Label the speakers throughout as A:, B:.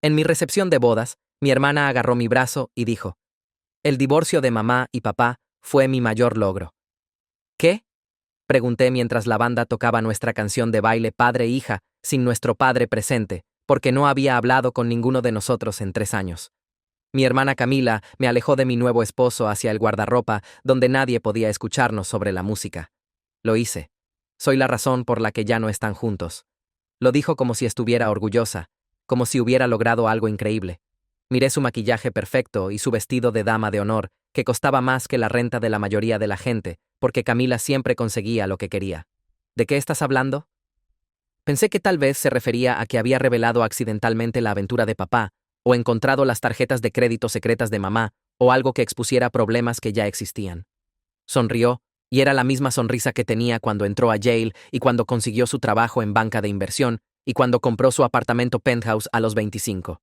A: En mi recepción de bodas, mi hermana agarró mi brazo y dijo: «El divorcio de mamá y papá fue mi mayor logro». ¿Qué?, pregunté mientras la banda tocaba nuestra canción de baile padre e hija sin nuestro padre presente, porque no había hablado con ninguno de nosotros en 3 años. Mi hermana Camila me alejó de mi nuevo esposo hacia el guardarropa, donde nadie podía escucharnos sobre la música. Lo hice. Soy la razón por la que ya no están juntos. Lo dijo como si estuviera orgullosa, como si hubiera logrado algo increíble. Miré su maquillaje perfecto y su vestido de dama de honor, que costaba más que la renta de la mayoría de la gente, porque Camila siempre conseguía lo que quería. ¿De qué estás hablando? Pensé que tal vez se refería a que había revelado accidentalmente la aventura de papá, o encontrado las tarjetas de crédito secretas de mamá, o algo que expusiera problemas que ya existían. Sonrió, y era la misma sonrisa que tenía cuando entró a Yale y cuando consiguió su trabajo en banca de inversión y cuando compró su apartamento penthouse a los 25.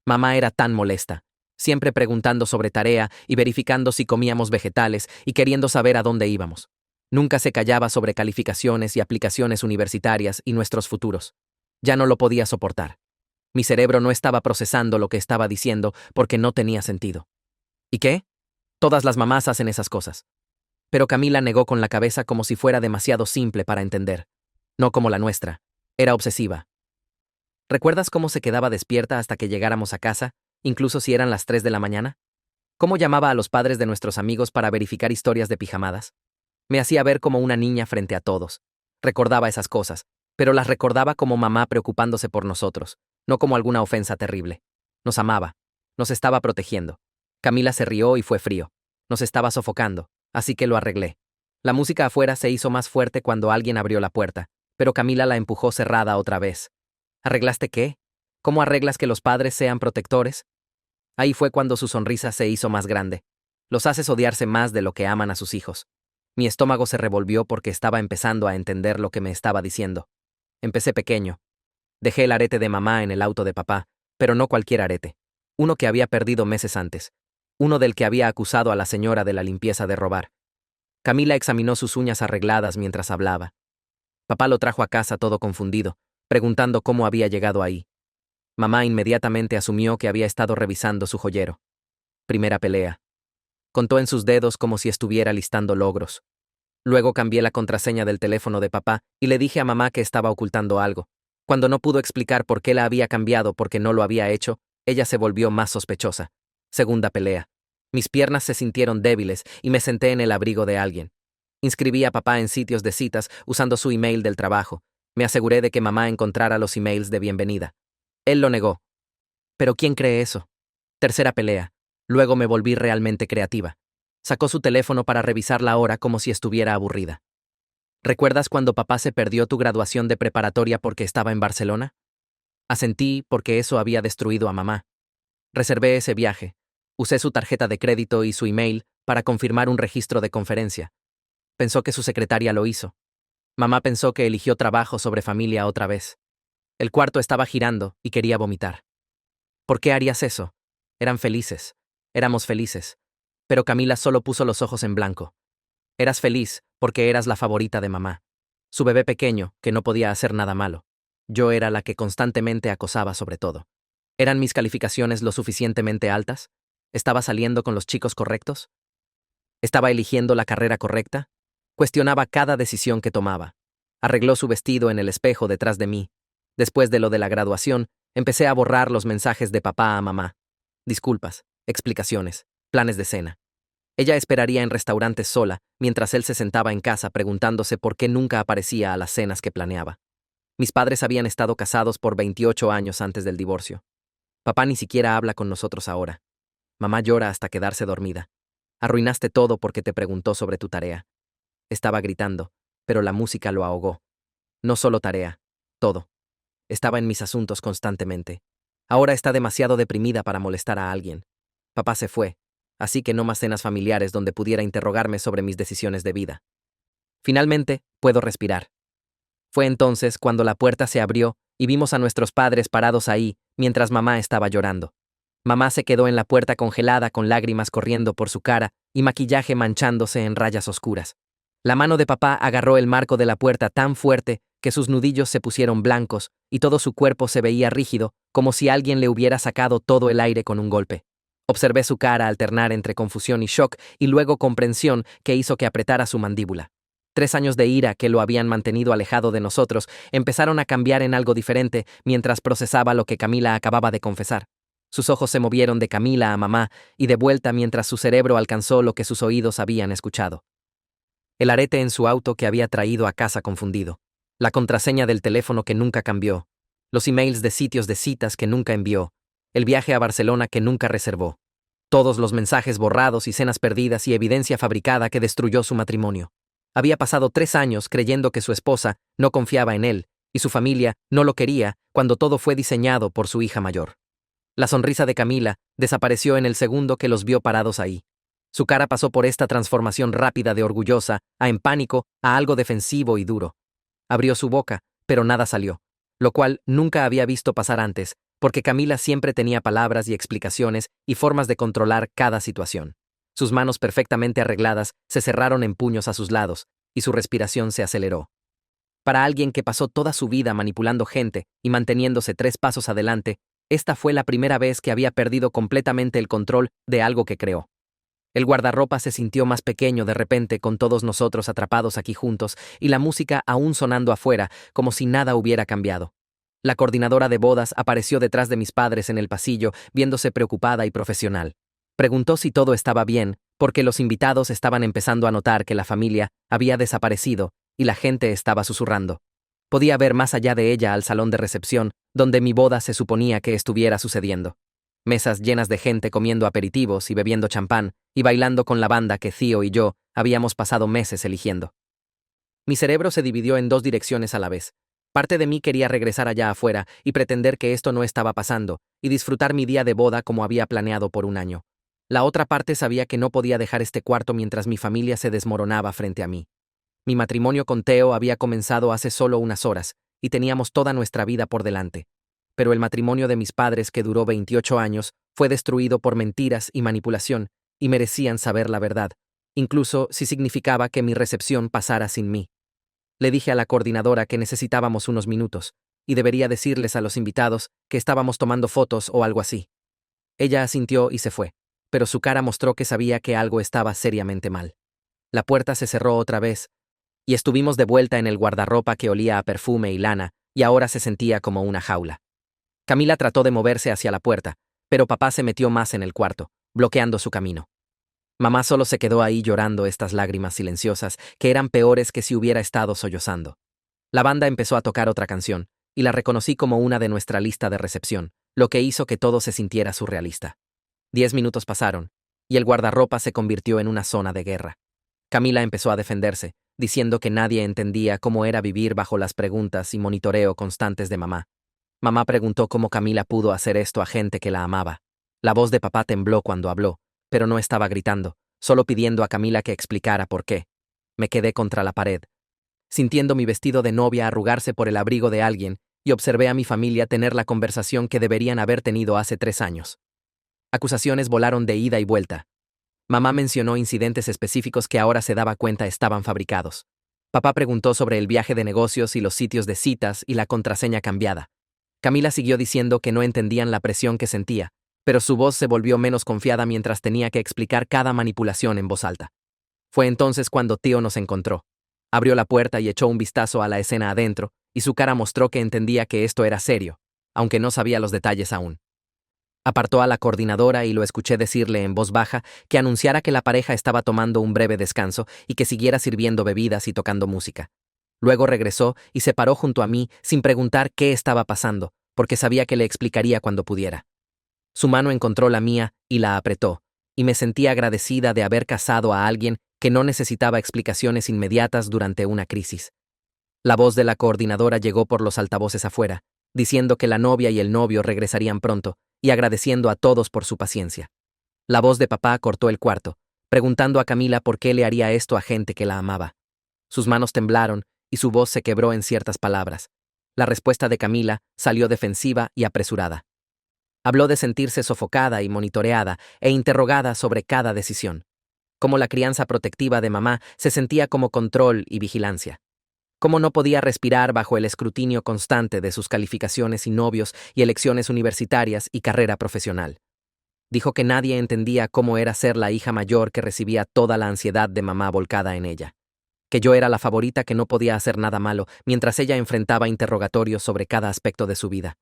A: Mamá era tan molesta, siempre preguntando sobre tarea y verificando si comíamos vegetales y queriendo saber a dónde íbamos. Nunca se callaba sobre calificaciones y aplicaciones universitarias y nuestros futuros. Ya no lo podía soportar. Mi cerebro no estaba procesando lo que estaba diciendo porque no tenía sentido. ¿Y qué? Todas las mamás hacen esas cosas. Pero Camila negó con la cabeza como si fuera demasiado simple para entender. No como la nuestra. Era obsesiva. ¿Recuerdas cómo se quedaba despierta hasta que llegáramos a casa, incluso si eran las 3 de la mañana? ¿Cómo llamaba a los padres de nuestros amigos para verificar historias de pijamadas? Me hacía ver como una niña frente a todos. Recordaba esas cosas, pero las recordaba como mamá preocupándose por nosotros, no como alguna ofensa terrible. Nos amaba. Nos estaba protegiendo. Camila se rió y fue frío. Nos estaba sofocando, así que lo arreglé. La música afuera se hizo más fuerte cuando alguien abrió la puerta, pero Camila la empujó cerrada otra vez. ¿Arreglaste qué? ¿Cómo arreglas que los padres sean protectores? Ahí fue cuando su sonrisa se hizo más grande. Los haces odiarse más de lo que aman a sus hijos. Mi estómago se revolvió porque estaba empezando a entender lo que me estaba diciendo. Empecé pequeño. Dejé el arete de mamá en el auto de papá, pero no cualquier arete. Uno que había perdido meses antes. Uno del que había acusado a la señora de la limpieza de robar. Camila examinó sus uñas arregladas mientras hablaba. Papá lo trajo a casa todo confundido, preguntando cómo había llegado ahí. Mamá inmediatamente asumió que había estado revisando su joyero. Primera pelea. Contó en sus dedos como si estuviera listando logros. Luego cambié la contraseña del teléfono de papá y le dije a mamá que estaba ocultando algo. Cuando no pudo explicar por qué la había cambiado porque no lo había hecho, ella se volvió más sospechosa. Segunda pelea. Mis piernas se sintieron débiles y me senté en el abrigo de alguien. Inscribí a papá en sitios de citas usando su email del trabajo. Me aseguré de que mamá encontrara los emails de bienvenida. Él lo negó. ¿Pero quién cree eso? Tercera pelea. Luego me volví realmente creativa. Sacó su teléfono para revisar la hora como si estuviera aburrida. ¿Recuerdas cuando papá se perdió tu graduación de preparatoria porque estaba en Barcelona? Asentí porque eso había destruido a mamá. Reservé ese viaje. Usé su tarjeta de crédito y su email para confirmar un registro de conferencia. Pensó que su secretaria lo hizo. Mamá pensó que eligió trabajo sobre familia otra vez. El cuarto estaba girando y quería vomitar. ¿Por qué harías eso? Eran felices. Éramos felices. Pero Camila solo puso los ojos en blanco. Eras feliz porque eras la favorita de mamá. Su bebé pequeño, que no podía hacer nada malo. Yo era la que constantemente acosaba sobre todo. ¿Eran mis calificaciones lo suficientemente altas? ¿Estaba saliendo con los chicos correctos? ¿Estaba eligiendo la carrera correcta? Cuestionaba cada decisión que tomaba. Arregló su vestido en el espejo detrás de mí. Después de lo de la graduación, empecé a borrar los mensajes de papá a mamá. Disculpas, explicaciones, planes de cena. Ella esperaría en restaurantes sola, mientras él se sentaba en casa preguntándose por qué nunca aparecía a las cenas que planeaba. Mis padres habían estado casados por 28 años antes del divorcio. Papá ni siquiera habla con nosotros ahora. Mamá llora hasta quedarse dormida. Arruinaste todo porque te preguntó sobre tu tarea. Estaba gritando, pero la música lo ahogó. No solo tarea, todo. Estaba en mis asuntos constantemente. Ahora está demasiado deprimida para molestar a alguien. Papá se fue, así que no más cenas familiares donde pudiera interrogarme sobre mis decisiones de vida. Finalmente, puedo respirar. Fue entonces cuando la puerta se abrió y vimos a nuestros padres parados ahí, mientras mamá estaba llorando. Mamá se quedó en la puerta congelada con lágrimas corriendo por su cara y maquillaje manchándose en rayas oscuras. La mano de papá agarró el marco de la puerta tan fuerte que sus nudillos se pusieron blancos y todo su cuerpo se veía rígido, como si alguien le hubiera sacado todo el aire con un golpe. Observé su cara alternar entre confusión y shock y luego comprensión que hizo que apretara su mandíbula. 3 años de ira que lo habían mantenido alejado de nosotros empezaron a cambiar en algo diferente mientras procesaba lo que Camila acababa de confesar. Sus ojos se movieron de Camila a mamá y de vuelta mientras su cerebro alcanzó lo que sus oídos habían escuchado. El arete en su auto que había traído a casa confundido. La contraseña del teléfono que nunca cambió. Los emails de sitios de citas que nunca envió. El viaje a Barcelona que nunca reservó. Todos los mensajes borrados y cenas perdidas y evidencia fabricada que destruyó su matrimonio. Había pasado 3 años creyendo que su esposa no confiaba en él y su familia no lo quería cuando todo fue diseñado por su hija mayor. La sonrisa de Camila desapareció en el segundo que los vio parados ahí. Su cara pasó por esta transformación rápida de orgullosa a en pánico a algo defensivo y duro. Abrió su boca, pero nada salió, lo cual nunca había visto pasar antes, porque Camila siempre tenía palabras y explicaciones y formas de controlar cada situación. Sus manos perfectamente arregladas se cerraron en puños a sus lados, y su respiración se aceleró. Para alguien que pasó toda su vida manipulando gente y manteniéndose 3 pasos adelante, esta fue la primera vez que había perdido completamente el control de algo que creó. El guardarropa se sintió más pequeño de repente con todos nosotros atrapados aquí juntos y la música aún sonando afuera como si nada hubiera cambiado. La coordinadora de bodas apareció detrás de mis padres en el pasillo, viéndose preocupada y profesional. Preguntó si todo estaba bien, porque los invitados estaban empezando a notar que la familia había desaparecido y la gente estaba susurrando. Podía ver más allá de ella al salón de recepción, donde mi boda se suponía que estuviera sucediendo. Mesas llenas de gente comiendo aperitivos y bebiendo champán y bailando con la banda que Theo y yo habíamos pasado meses eligiendo. Mi cerebro se dividió en 2 direcciones a la vez. Parte de mí quería regresar allá afuera y pretender que esto no estaba pasando y disfrutar mi día de boda como había planeado por un año. La otra parte sabía que no podía dejar este cuarto mientras mi familia se desmoronaba frente a mí. Mi matrimonio con Theo había comenzado hace solo unas horas y teníamos toda nuestra vida por delante. Pero el matrimonio de mis padres, que duró 28 años, fue destruido por mentiras y manipulación, y merecían saber la verdad, incluso si significaba que mi recepción pasara sin mí. Le dije a la coordinadora que necesitábamos unos minutos, y debería decirles a los invitados que estábamos tomando fotos o algo así. Ella asintió y se fue, pero su cara mostró que sabía que algo estaba seriamente mal. La puerta se cerró otra vez, y estuvimos de vuelta en el guardarropa que olía a perfume y lana, y ahora se sentía como una jaula. Camila trató de moverse hacia la puerta, pero papá se metió más en el cuarto, bloqueando su camino. Mamá solo se quedó ahí llorando estas lágrimas silenciosas que eran peores que si hubiera estado sollozando. La banda empezó a tocar otra canción, y la reconocí como una de nuestra lista de recepción, lo que hizo que todo se sintiera surrealista. 10 minutos pasaron, y el guardarropa se convirtió en una zona de guerra. Camila empezó a defenderse, diciendo que nadie entendía cómo era vivir bajo las preguntas y monitoreo constantes de mamá. Mamá preguntó cómo Camila pudo hacer esto a gente que la amaba. La voz de papá tembló cuando habló, pero no estaba gritando, solo pidiendo a Camila que explicara por qué. Me quedé contra la pared, sintiendo mi vestido de novia arrugarse por el abrigo de alguien, y observé a mi familia tener la conversación que deberían haber tenido hace 3 años. Acusaciones volaron de ida y vuelta. Mamá mencionó incidentes específicos que ahora se daba cuenta estaban fabricados. Papá preguntó sobre el viaje de negocios y los sitios de citas y la contraseña cambiada. Camila siguió diciendo que no entendían la presión que sentía, pero su voz se volvió menos confiada mientras tenía que explicar cada manipulación en voz alta. Fue entonces cuando Theo nos encontró. Abrió la puerta y echó un vistazo a la escena adentro, y su cara mostró que entendía que esto era serio, aunque no sabía los detalles aún. Apartó a la coordinadora y lo escuché decirle en voz baja que anunciara que la pareja estaba tomando un breve descanso y que siguiera sirviendo bebidas y tocando música. Luego regresó y se paró junto a mí sin preguntar qué estaba pasando, porque sabía que le explicaría cuando pudiera. Su mano encontró la mía y la apretó, y me sentí agradecida de haber casado a alguien que no necesitaba explicaciones inmediatas durante una crisis. La voz de la coordinadora llegó por los altavoces afuera, diciendo que la novia y el novio regresarían pronto, y agradeciendo a todos por su paciencia. La voz de papá cortó el cuarto, preguntando a Camila por qué le haría esto a gente que la amaba. Sus manos temblaron, y su voz se quebró en ciertas palabras. La respuesta de Camila salió defensiva y apresurada. Habló de sentirse sofocada y monitoreada e interrogada sobre cada decisión. Como la crianza protectiva de mamá se sentía como control y vigilancia. Cómo no podía respirar bajo el escrutinio constante de sus calificaciones y novios y elecciones universitarias y carrera profesional. Dijo que nadie entendía cómo era ser la hija mayor que recibía toda la ansiedad de mamá volcada en ella. Que yo era la favorita que no podía hacer nada malo mientras ella enfrentaba interrogatorios sobre cada aspecto de su vida.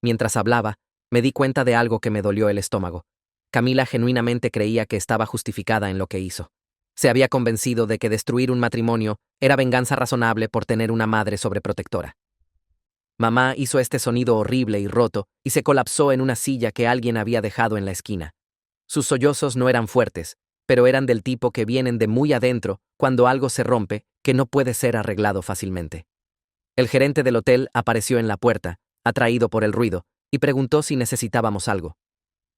A: Mientras hablaba, me di cuenta de algo que me dolió el estómago. Camila genuinamente creía que estaba justificada en lo que hizo. Se había convencido de que destruir un matrimonio era venganza razonable por tener una madre sobreprotectora. Mamá hizo este sonido horrible y roto y se colapsó en una silla que alguien había dejado en la esquina. Sus sollozos no eran fuertes, pero eran del tipo que vienen de muy adentro cuando algo se rompe que no puede ser arreglado fácilmente. El gerente del hotel apareció en la puerta, atraído por el ruido, y preguntó si necesitábamos algo.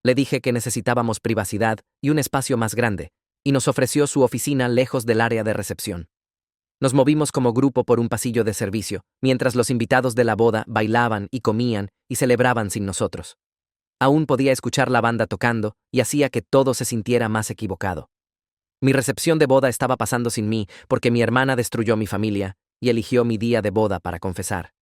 A: Le dije que necesitábamos privacidad y un espacio más grande, y nos ofreció su oficina lejos del área de recepción. Nos movimos como grupo por un pasillo de servicio, mientras los invitados de la boda bailaban y comían y celebraban sin nosotros. Aún podía escuchar la banda tocando y hacía que todo se sintiera más equivocado. Mi recepción de boda estaba pasando sin mí porque mi hermana destruyó mi familia y eligió mi día de boda para confesar.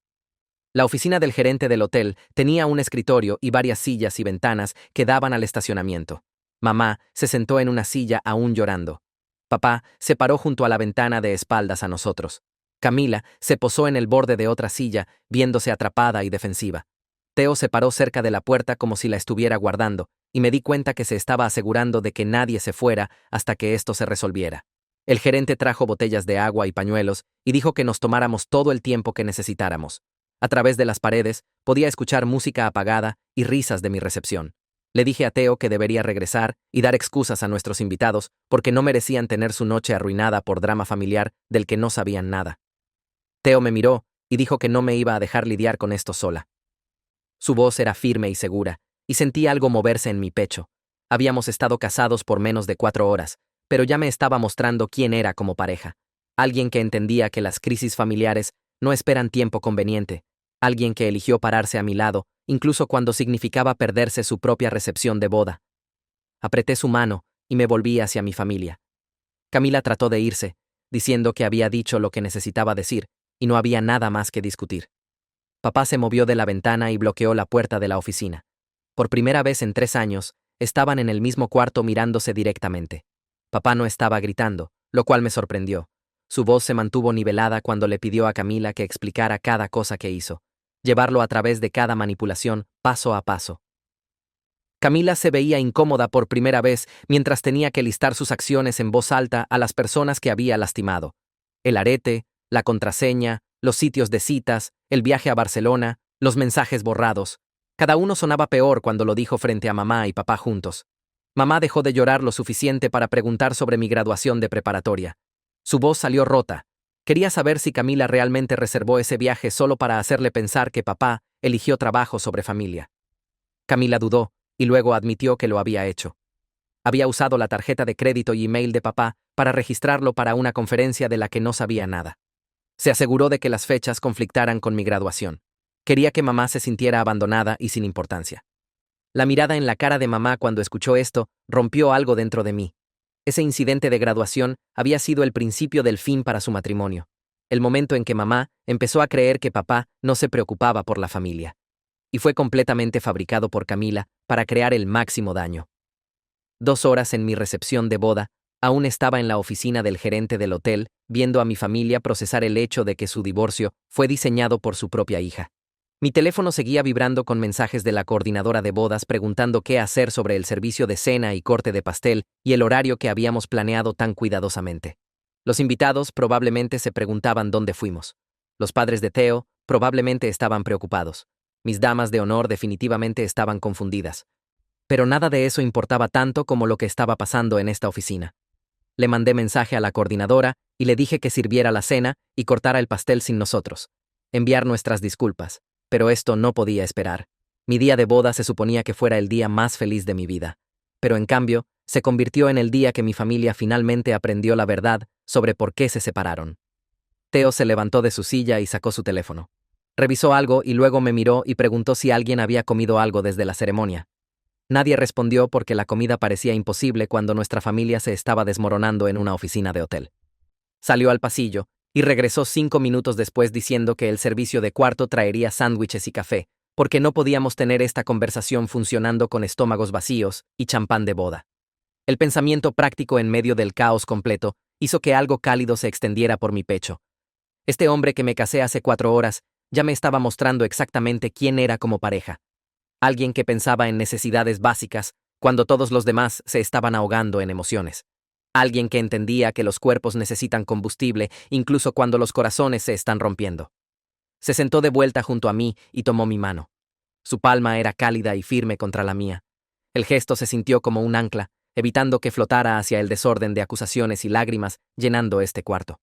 A: La oficina del gerente del hotel tenía un escritorio y varias sillas y ventanas que daban al estacionamiento. Mamá se sentó en una silla aún llorando. Papá se paró junto a la ventana de espaldas a nosotros. Camila se posó en el borde de otra silla, viéndose atrapada y defensiva. Teo se paró cerca de la puerta como si la estuviera guardando, y me di cuenta que se estaba asegurando de que nadie se fuera hasta que esto se resolviera. El gerente trajo botellas de agua y pañuelos y dijo que nos tomáramos todo el tiempo que necesitáramos. A través de las paredes podía escuchar música apagada y risas de mi recepción. Le dije a Teo que debería regresar y dar excusas a nuestros invitados porque no merecían tener su noche arruinada por drama familiar del que no sabían nada. Teo me miró y dijo que no me iba a dejar lidiar con esto sola. Su voz era firme y segura, y sentí algo moverse en mi pecho. Habíamos estado casados por menos de 4 horas, pero ya me estaba mostrando quién era como pareja. Alguien que entendía que las crisis familiares no esperan tiempo conveniente. Alguien que eligió pararse a mi lado, incluso cuando significaba perderse su propia recepción de boda. Apreté su mano y me volví hacia mi familia. Camila trató de irse, diciendo que había dicho lo que necesitaba decir, y no había nada más que discutir. Papá se movió de la ventana y bloqueó la puerta de la oficina. Por primera vez en 3 años, estaban en el mismo cuarto mirándose directamente. Papá no estaba gritando, lo cual me sorprendió. Su voz se mantuvo nivelada cuando le pidió a Camila que explicara cada cosa que hizo, llevarlo a través de cada manipulación, paso a paso. Camila se veía incómoda por primera vez mientras tenía que listar sus acciones en voz alta a las personas que había lastimado. El arete, la contraseña, los sitios de citas, el viaje a Barcelona, los mensajes borrados. Cada uno sonaba peor cuando lo dijo frente a mamá y papá juntos. Mamá dejó de llorar lo suficiente para preguntar sobre mi graduación de preparatoria. Su voz salió rota. Quería saber si Camila realmente reservó ese viaje solo para hacerle pensar que papá eligió trabajo sobre familia. Camila dudó, y luego admitió que lo había hecho. Había usado la tarjeta de crédito y email de papá para registrarlo para una conferencia de la que no sabía nada. Se aseguró de que las fechas conflictaran con mi graduación. Quería que mamá se sintiera abandonada y sin importancia. La mirada en la cara de mamá cuando escuchó esto rompió algo dentro de mí. Ese incidente de graduación había sido el principio del fin para su matrimonio. El momento en que mamá empezó a creer que papá no se preocupaba por la familia. Y fue completamente fabricado por Camila para crear el máximo daño. 2 horas en mi recepción de boda, aún estaba en la oficina del gerente del hotel, viendo a mi familia procesar el hecho de que su divorcio fue diseñado por su propia hija. Mi teléfono seguía vibrando con mensajes de la coordinadora de bodas preguntando qué hacer sobre el servicio de cena y corte de pastel y el horario que habíamos planeado tan cuidadosamente. Los invitados probablemente se preguntaban dónde fuimos. Los padres de Teo probablemente estaban preocupados. Mis damas de honor definitivamente estaban confundidas. Pero nada de eso importaba tanto como lo que estaba pasando en esta oficina. Le mandé mensaje a la coordinadora y le dije que sirviera la cena y cortara el pastel sin nosotros. Enviar nuestras disculpas. Pero esto no podía esperar. Mi día de boda se suponía que fuera el día más feliz de mi vida. Pero en cambio, se convirtió en el día que mi familia finalmente aprendió la verdad sobre por qué se separaron. Teo se levantó de su silla y sacó su teléfono. Revisó algo y luego me miró y preguntó si alguien había comido algo desde la ceremonia. Nadie respondió porque la comida parecía imposible cuando nuestra familia se estaba desmoronando en una oficina de hotel. Salió al pasillo Y regresó 5 minutos después diciendo que el servicio de cuarto traería sándwiches y café, porque no podíamos tener esta conversación funcionando con estómagos vacíos y champán de boda. El pensamiento práctico en medio del caos completo hizo que algo cálido se extendiera por mi pecho. Este hombre que me casé hace 4 horas ya me estaba mostrando exactamente quién era como pareja. Alguien que pensaba en necesidades básicas cuando todos los demás se estaban ahogando en emociones. Alguien que entendía que los cuerpos necesitan combustible incluso cuando los corazones se están rompiendo. Se sentó de vuelta junto a mí y tomó mi mano. Su palma era cálida y firme contra la mía. El gesto se sintió como un ancla, evitando que flotara hacia el desorden de acusaciones y lágrimas llenando este cuarto.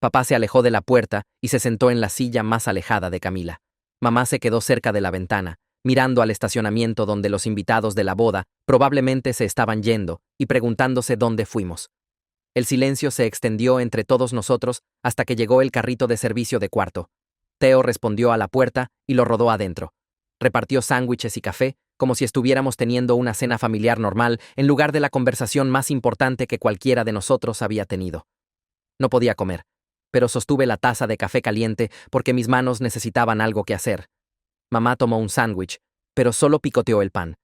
A: Papá se alejó de la puerta y se sentó en la silla más alejada de Camila. Mamá se quedó cerca de la ventana, mirando al estacionamiento donde los invitados de la boda probablemente se estaban yendo y preguntándose dónde fuimos. El silencio se extendió entre todos nosotros hasta que llegó el carrito de servicio de cuarto. Teo respondió a la puerta y lo rodó adentro. Repartió sándwiches y café, como si estuviéramos teniendo una cena familiar normal en lugar de la conversación más importante que cualquiera de nosotros había tenido. No podía comer, pero sostuve la taza de café caliente porque mis manos necesitaban algo que hacer. Mamá tomó un sándwich, pero solo picoteó el pan.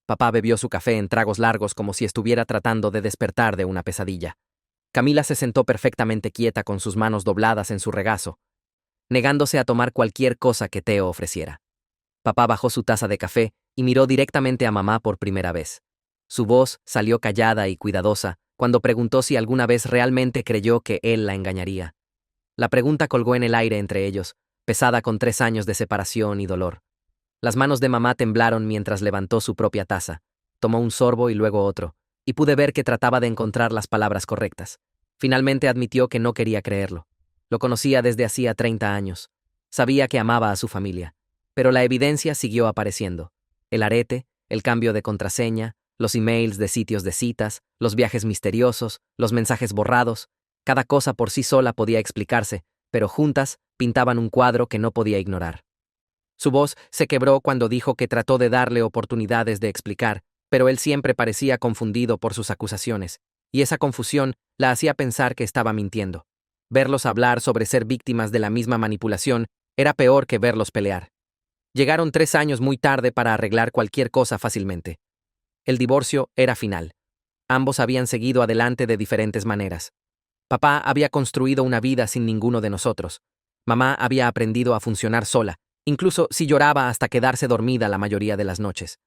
A: Papá bebió su café en tragos largos como si estuviera tratando de despertar de una pesadilla. Camila se sentó perfectamente quieta con sus manos dobladas en su regazo, negándose a tomar cualquier cosa que Teo ofreciera. Papá bajó su taza de café y miró directamente a mamá por primera vez. Su voz salió callada y cuidadosa cuando preguntó si alguna vez realmente creyó que él la engañaría. La pregunta colgó en el aire entre ellos, pesada con 3 años de separación y dolor. Las manos de mamá temblaron mientras levantó su propia taza. Tomó un sorbo y luego otro, y pude ver que trataba de encontrar las palabras correctas. Finalmente admitió que no quería creerlo. Lo conocía desde hacía 30 años. Sabía que amaba a su familia. Pero la evidencia siguió apareciendo. El arete, el cambio de contraseña, los emails de sitios de citas, los viajes misteriosos, los mensajes borrados. Cada cosa por sí sola podía explicarse, pero juntas pintaban un cuadro que no podía ignorar. Su voz se quebró cuando dijo que trató de darle oportunidades de explicar, pero él siempre parecía confundido por sus acusaciones, y esa confusión la hacía pensar que estaba mintiendo. Verlos hablar sobre ser víctimas de la misma manipulación era peor que verlos pelear. Llegaron 3 años muy tarde para arreglar cualquier cosa fácilmente. El divorcio era final. Ambos habían seguido adelante de diferentes maneras. Papá había construido una vida sin ninguno de nosotros. Mamá había aprendido a funcionar sola, incluso si lloraba hasta quedarse dormida la mayoría de las noches.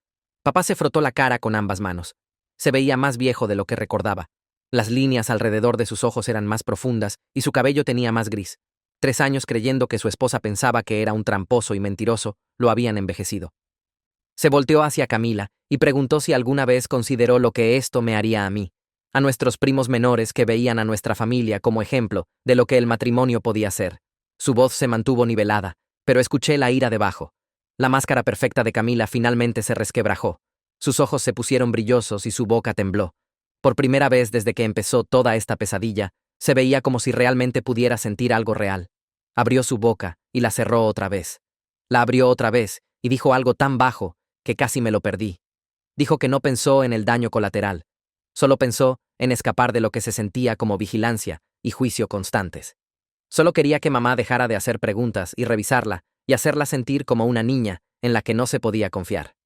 A: Papá se frotó la cara con ambas manos. Se veía más viejo de lo que recordaba. Las líneas alrededor de sus ojos eran más profundas y su cabello tenía más gris. 3 años creyendo que su esposa pensaba que era un tramposo y mentiroso, lo habían envejecido. Se volteó hacia Camila y preguntó si alguna vez consideró lo que esto me haría a mí, a nuestros primos menores que veían a nuestra familia como ejemplo de lo que el matrimonio podía ser. Su voz se mantuvo nivelada, pero escuché la ira debajo. La máscara perfecta de Camila finalmente se resquebrajó. Sus ojos se pusieron brillosos y su boca tembló. Por primera vez desde que empezó toda esta pesadilla, se veía como si realmente pudiera sentir algo real. Abrió su boca y la cerró otra vez. La abrió otra vez y dijo algo tan bajo que casi me lo perdí. Dijo que no pensó en el daño colateral. Solo pensó en escapar de lo que se sentía como vigilancia y juicio constantes. Solo quería que mamá dejara de hacer preguntas y revisarla y hacerla sentir como una niña en la que no se podía confiar.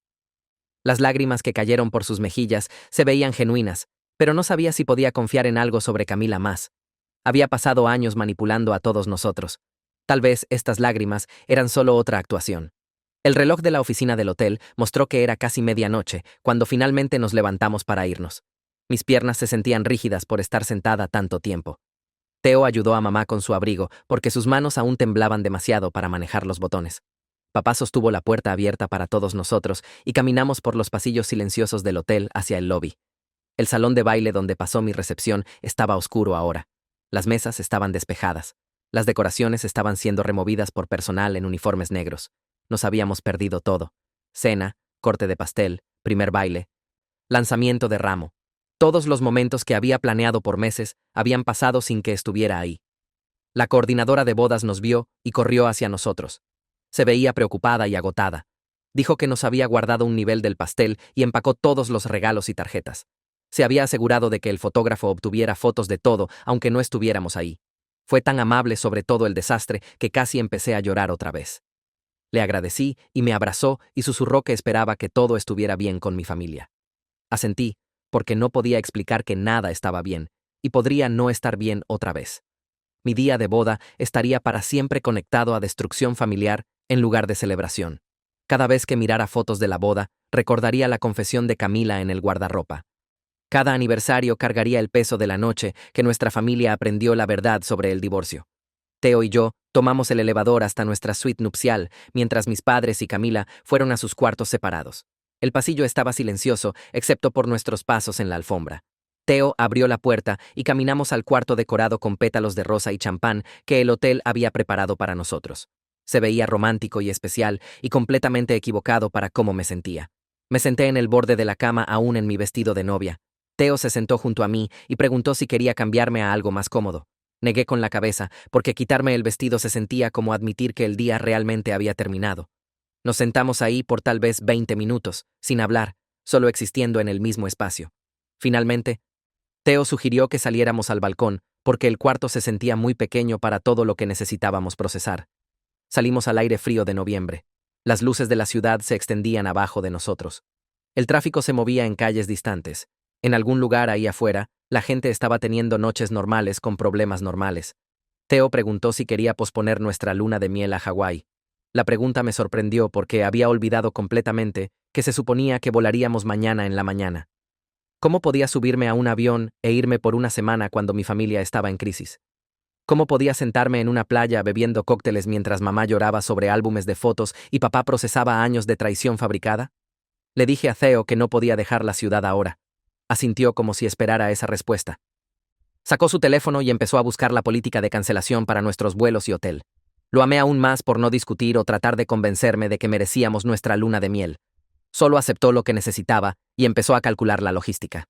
A: Las lágrimas que cayeron por sus mejillas se veían genuinas, pero no sabía si podía confiar en algo sobre Camila más. Había pasado años manipulando a todos nosotros. Tal vez estas lágrimas eran solo otra actuación. El reloj de la oficina del hotel mostró que era casi medianoche cuando finalmente nos levantamos para irnos. Mis piernas se sentían rígidas por estar sentada tanto tiempo. Teo ayudó a mamá con su abrigo porque sus manos aún temblaban demasiado para manejar los botones. Papá sostuvo la puerta abierta para todos nosotros y caminamos por los pasillos silenciosos del hotel hacia el lobby. El salón de baile donde pasó mi recepción estaba oscuro ahora. Las mesas estaban despejadas. Las decoraciones estaban siendo removidas por personal en uniformes negros. Nos habíamos perdido todo. Cena, corte de pastel, primer baile, lanzamiento de ramo. Todos los momentos que había planeado por meses habían pasado sin que estuviera ahí. La coordinadora de bodas nos vio y corrió hacia nosotros. Se veía preocupada y agotada. Dijo que nos había guardado un nivel del pastel y empacó todos los regalos y tarjetas. Se había asegurado de que el fotógrafo obtuviera fotos de todo, aunque no estuviéramos ahí. Fue tan amable sobre todo el desastre que casi empecé a llorar otra vez. Le agradecí y me abrazó y susurró que esperaba que todo estuviera bien con mi familia. Asentí, porque no podía explicar que nada estaba bien, y podría no estar bien otra vez. Mi día de boda estaría para siempre conectado a destrucción familiar en lugar de celebración. Cada vez que mirara fotos de la boda, recordaría la confesión de Camila en el guardarropa. Cada aniversario cargaría el peso de la noche que nuestra familia aprendió la verdad sobre el divorcio. Theo y yo tomamos el elevador hasta nuestra suite nupcial, mientras mis padres y Camila fueron a sus cuartos separados. El pasillo estaba silencioso, excepto por nuestros pasos en la alfombra. Theo abrió la puerta y caminamos al cuarto decorado con pétalos de rosa y champán que el hotel había preparado para nosotros. Se veía romántico y especial y completamente equivocado para cómo me sentía. Me senté en el borde de la cama aún en mi vestido de novia. Theo se sentó junto a mí y preguntó si quería cambiarme a algo más cómodo. Negué con la cabeza, porque quitarme el vestido se sentía como admitir que el día realmente había terminado. Nos sentamos ahí por tal vez 20 minutos, sin hablar, solo existiendo en el mismo espacio. Finalmente, Theo sugirió que saliéramos al balcón, porque el cuarto se sentía muy pequeño para todo lo que necesitábamos procesar. Salimos al aire frío de noviembre. Las luces de la ciudad se extendían abajo de nosotros. El tráfico se movía en calles distantes. En algún lugar ahí afuera, la gente estaba teniendo noches normales con problemas normales. Theo preguntó si quería posponer nuestra luna de miel a Hawái. La pregunta me sorprendió porque había olvidado completamente que se suponía que volaríamos mañana en la mañana. ¿Cómo podía subirme a un avión e irme por una semana cuando mi familia estaba en crisis? ¿Cómo podía sentarme en una playa bebiendo cócteles mientras mamá lloraba sobre álbumes de fotos y papá procesaba años de traición fabricada? Le dije a Theo que no podía dejar la ciudad ahora. Asintió como si esperara esa respuesta. Sacó su teléfono y empezó a buscar la política de cancelación para nuestros vuelos y hotel. Lo amé aún más por no discutir o tratar de convencerme de que merecíamos nuestra luna de miel. Solo aceptó lo que necesitaba y empezó a calcular la logística.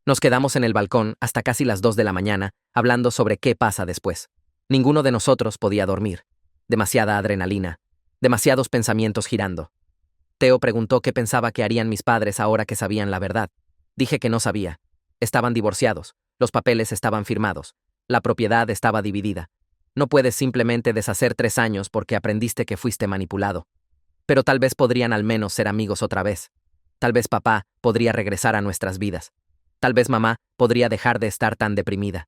A: Nos quedamos en el balcón hasta casi las 2 de la mañana, hablando sobre qué pasa después. Ninguno de nosotros podía dormir. Demasiada adrenalina. Demasiados pensamientos girando. Theo preguntó qué pensaba que harían mis padres ahora que sabían la verdad. Dije que no sabía. Estaban divorciados, los papeles estaban firmados, la propiedad estaba dividida. No puedes simplemente deshacer 3 años porque aprendiste que fuiste manipulado. Pero tal vez podrían al menos ser amigos otra vez. Tal vez papá podría regresar a nuestras vidas. Tal vez mamá podría dejar de estar tan deprimida.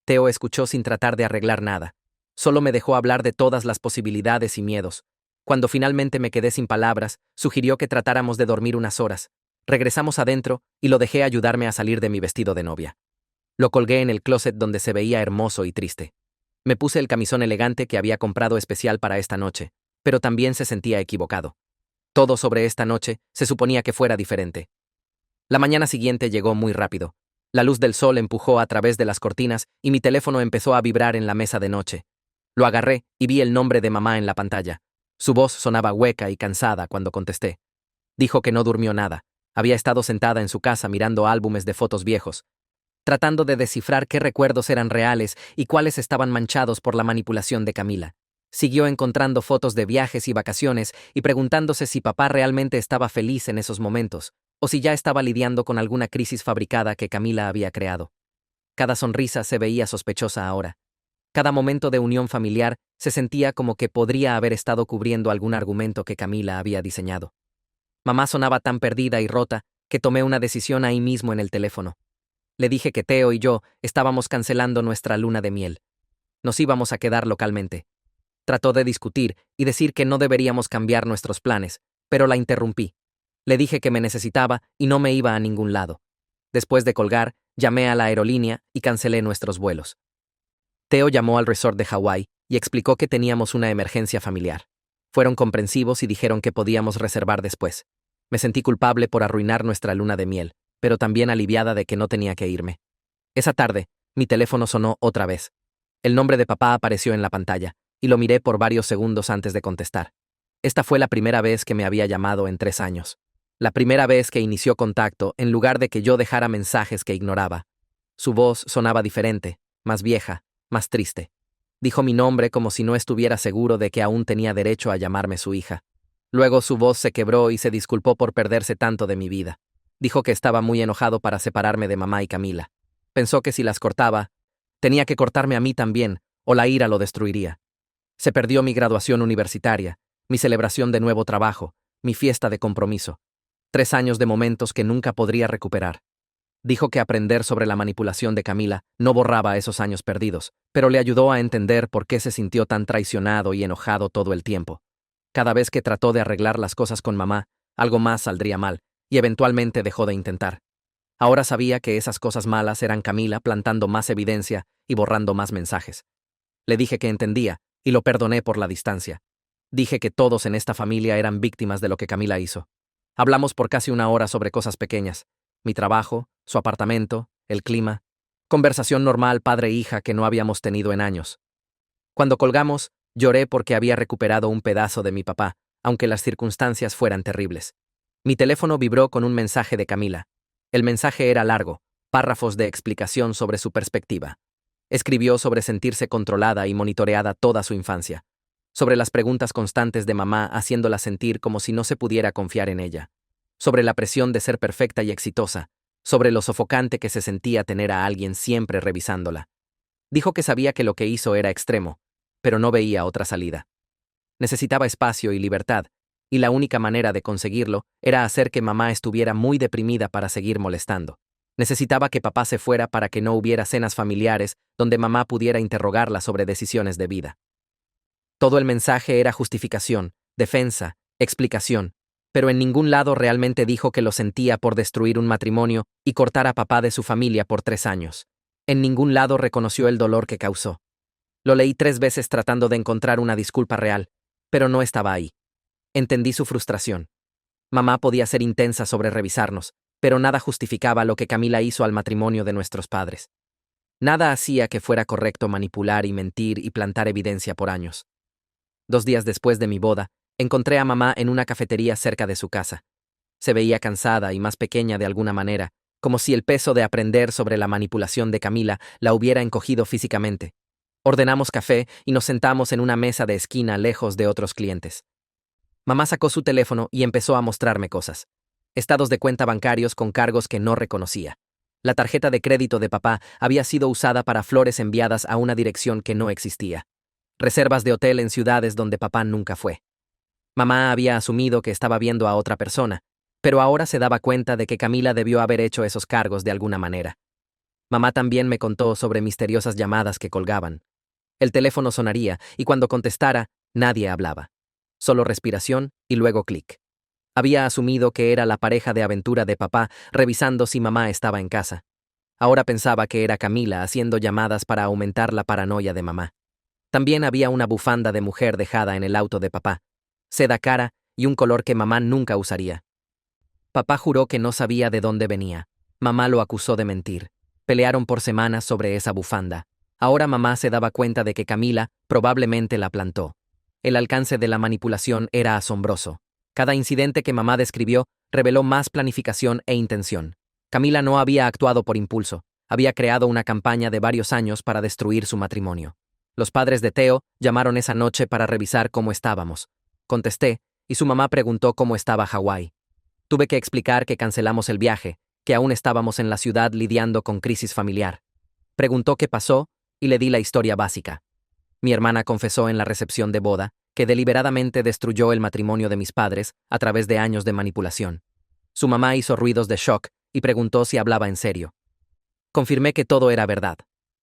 A: Theo escuchó sin tratar de arreglar nada. Solo me dejó hablar de todas las posibilidades y miedos. Cuando finalmente me quedé sin palabras, sugirió que tratáramos de dormir unas horas. Regresamos adentro y lo dejé ayudarme a salir de mi vestido de novia. Lo colgué en el closet donde se veía hermoso y triste. Me puse el camisón elegante que había comprado especial para esta noche, pero también se sentía equivocado. Todo sobre esta noche se suponía que fuera diferente. La mañana siguiente llegó muy rápido. La luz del sol empujó a través de las cortinas y mi teléfono empezó a vibrar en la mesa de noche. Lo agarré y vi el nombre de mamá en la pantalla. Su voz sonaba hueca y cansada cuando contesté. Dijo que no durmió nada. Había estado sentada en su casa mirando álbumes de fotos viejos, tratando de descifrar qué recuerdos eran reales y cuáles estaban manchados por la manipulación de Camila. Siguió encontrando fotos de viajes y vacaciones y preguntándose si papá realmente estaba feliz en esos momentos, o si ya estaba lidiando con alguna crisis fabricada que Camila había creado. Cada sonrisa se veía sospechosa ahora. Cada momento de unión familiar se sentía como que podría haber estado cubriendo algún argumento que Camila había diseñado. Mamá sonaba tan perdida y rota que tomé una decisión ahí mismo en el teléfono. Le dije que Theo y yo estábamos cancelando nuestra luna de miel. Nos íbamos a quedar localmente. Trató de discutir y decir que no deberíamos cambiar nuestros planes, pero la interrumpí. Le dije que me necesitaba y no me iba a ningún lado. Después de colgar, llamé a la aerolínea y cancelé nuestros vuelos. Theo llamó al resort de Hawái y explicó que teníamos una emergencia familiar. Fueron comprensivos y dijeron que podíamos reservar después. Me sentí culpable por arruinar nuestra luna de miel, pero también aliviada de que no tenía que irme. Esa tarde, mi teléfono sonó otra vez. El nombre de papá apareció en la pantalla, y lo miré por varios segundos antes de contestar. Esta fue la primera vez que me había llamado en 3 años. La primera vez que inició contacto en lugar de que yo dejara mensajes que ignoraba. Su voz sonaba diferente, más vieja, más triste. Dijo mi nombre como si no estuviera seguro de que aún tenía derecho a llamarme su hija. Luego su voz se quebró y se disculpó por perderse tanto de mi vida. Dijo que estaba muy enojado para separarme de mamá y Camila. Pensó que si las cortaba, Tenía que cortarme a mí también, o la ira lo destruiría. Se perdió mi graduación universitaria, mi celebración de nuevo trabajo, mi fiesta de compromiso. 3 años de momentos que nunca podría recuperar. Dijo que aprender sobre la manipulación de Camila no borraba esos años perdidos, pero le ayudó a entender por qué se sintió tan traicionado y enojado todo el tiempo. Cada vez que trató de arreglar las cosas con mamá, algo más saldría mal, y eventualmente dejó de intentar. Ahora sabía que esas cosas malas eran Camila plantando más evidencia y borrando más mensajes. Le dije que entendía, y lo perdoné por la distancia. Dije que todos en esta familia eran víctimas de lo que Camila hizo. Hablamos por casi 1 hora sobre cosas pequeñas: mi trabajo, su apartamento, el clima. Conversación normal padre-hija que no habíamos tenido en años. Cuando colgamos, lloré porque había recuperado un pedazo de mi papá, aunque las circunstancias fueran terribles. Mi teléfono vibró con un mensaje de Camila. El mensaje era largo, párrafos de explicación sobre su perspectiva. Escribió sobre sentirse controlada y monitoreada toda su infancia, sobre las preguntas constantes de mamá haciéndola sentir como si no se pudiera confiar en ella, sobre la presión de ser perfecta y exitosa, sobre lo sofocante que se sentía tener a alguien siempre revisándola. Dijo que sabía que lo que hizo era extremo, pero no veía otra salida. Necesitaba espacio y libertad, y la única manera de conseguirlo era hacer que mamá estuviera muy deprimida para seguir molestando. Necesitaba que papá se fuera para que no hubiera cenas familiares donde mamá pudiera interrogarla sobre decisiones de vida. Todo el mensaje era justificación, defensa, explicación, pero en ningún lado realmente dijo que lo sentía por destruir un matrimonio y cortar a papá de su familia por 3 años. En ningún lado reconoció el dolor que causó. Lo leí 3 veces tratando de encontrar una disculpa real, pero no estaba ahí. Entendí su frustración. Mamá podía ser intensa sobre revisarnos, pero nada justificaba lo que Camila hizo al matrimonio de nuestros padres. Nada hacía que fuera correcto manipular y mentir y plantar evidencia por años. 2 días después de mi boda, encontré a mamá en una cafetería cerca de su casa. Se veía cansada y más pequeña de alguna manera, como si el peso de aprender sobre la manipulación de Camila la hubiera encogido físicamente. Ordenamos café y nos sentamos en una mesa de esquina lejos de otros clientes. Mamá sacó su teléfono y empezó a mostrarme cosas. Estados de cuenta bancarios con cargos que no reconocía. La tarjeta de crédito de papá había sido usada para flores enviadas a una dirección que no existía. Reservas de hotel en ciudades donde papá nunca fue. Mamá había asumido que estaba viendo a otra persona, pero ahora se daba cuenta de que Camila debió haber hecho esos cargos de alguna manera. Mamá también me contó sobre misteriosas llamadas que colgaban. El teléfono sonaría y cuando contestara, nadie hablaba. Solo respiración y luego clic. Había asumido que era la pareja de aventura de papá revisando si mamá estaba en casa. Ahora pensaba que era Camila haciendo llamadas para aumentar la paranoia de mamá. También había una bufanda de mujer dejada en el auto de papá, seda cara y un color que mamá nunca usaría. Papá juró que no sabía de dónde venía. Mamá lo acusó de mentir. Pelearon por semanas sobre esa bufanda. Ahora mamá se daba cuenta de que Camila probablemente la plantó. El alcance de la manipulación era asombroso. Cada incidente que mamá describió reveló más planificación e intención. Camila no había actuado por impulso. Había creado una campaña de varios años para destruir su matrimonio. Los padres de Theo llamaron esa noche para revisar cómo estábamos. Contesté, y su mamá preguntó cómo estaba Hawái. Tuve que explicar que cancelamos el viaje, que aún estábamos en la ciudad lidiando con crisis familiar. Preguntó qué pasó, y le di la historia básica. Mi hermana confesó en la recepción de boda que deliberadamente destruyó el matrimonio de mis padres a través de años de manipulación. Su mamá hizo ruidos de shock y preguntó si hablaba en serio. Confirmé que todo era verdad.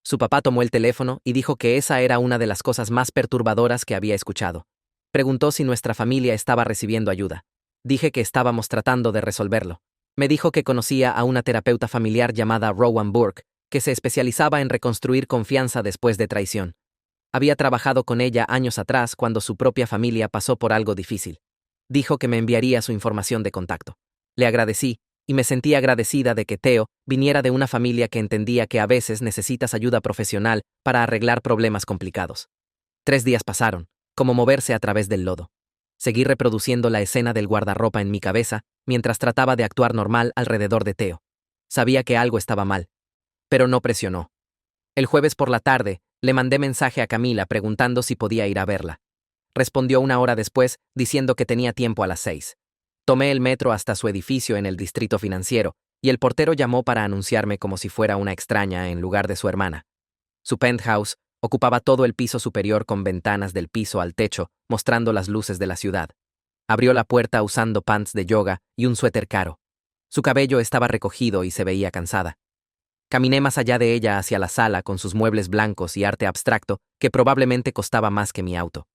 A: Su papá tomó el teléfono y dijo que esa era una de las cosas más perturbadoras que había escuchado. Preguntó si nuestra familia estaba recibiendo ayuda. Dije que estábamos tratando de resolverlo. Me dijo que conocía a una terapeuta familiar llamada Rowan Burke, que se especializaba en reconstruir confianza después de traición. Había trabajado con ella años atrás cuando su propia familia pasó por algo difícil. Dijo que me enviaría su información de contacto. Le agradecí, y me sentí agradecida de que Theo viniera de una familia que entendía que a veces necesitas ayuda profesional para arreglar problemas complicados. 3 días pasaron, como moverse a través del lodo. Seguí reproduciendo la escena del guardarropa en mi cabeza mientras trataba de actuar normal alrededor de Theo. Sabía que algo estaba mal, pero no presionó. El jueves por la tarde, le mandé mensaje a Camila preguntando si podía ir a verla. Respondió 1 hora después diciendo que tenía tiempo a las 6. Tomé el metro hasta su edificio en el distrito financiero, y el portero llamó para anunciarme como si fuera una extraña en lugar de su hermana. Su penthouse ocupaba todo el piso superior con ventanas del piso al techo, mostrando las luces de la ciudad. Abrió la puerta usando pants de yoga y un suéter caro. Su cabello estaba recogido y se veía cansada. Caminé más allá de ella hacia la sala con sus muebles blancos y arte abstracto que probablemente costaba más que mi auto.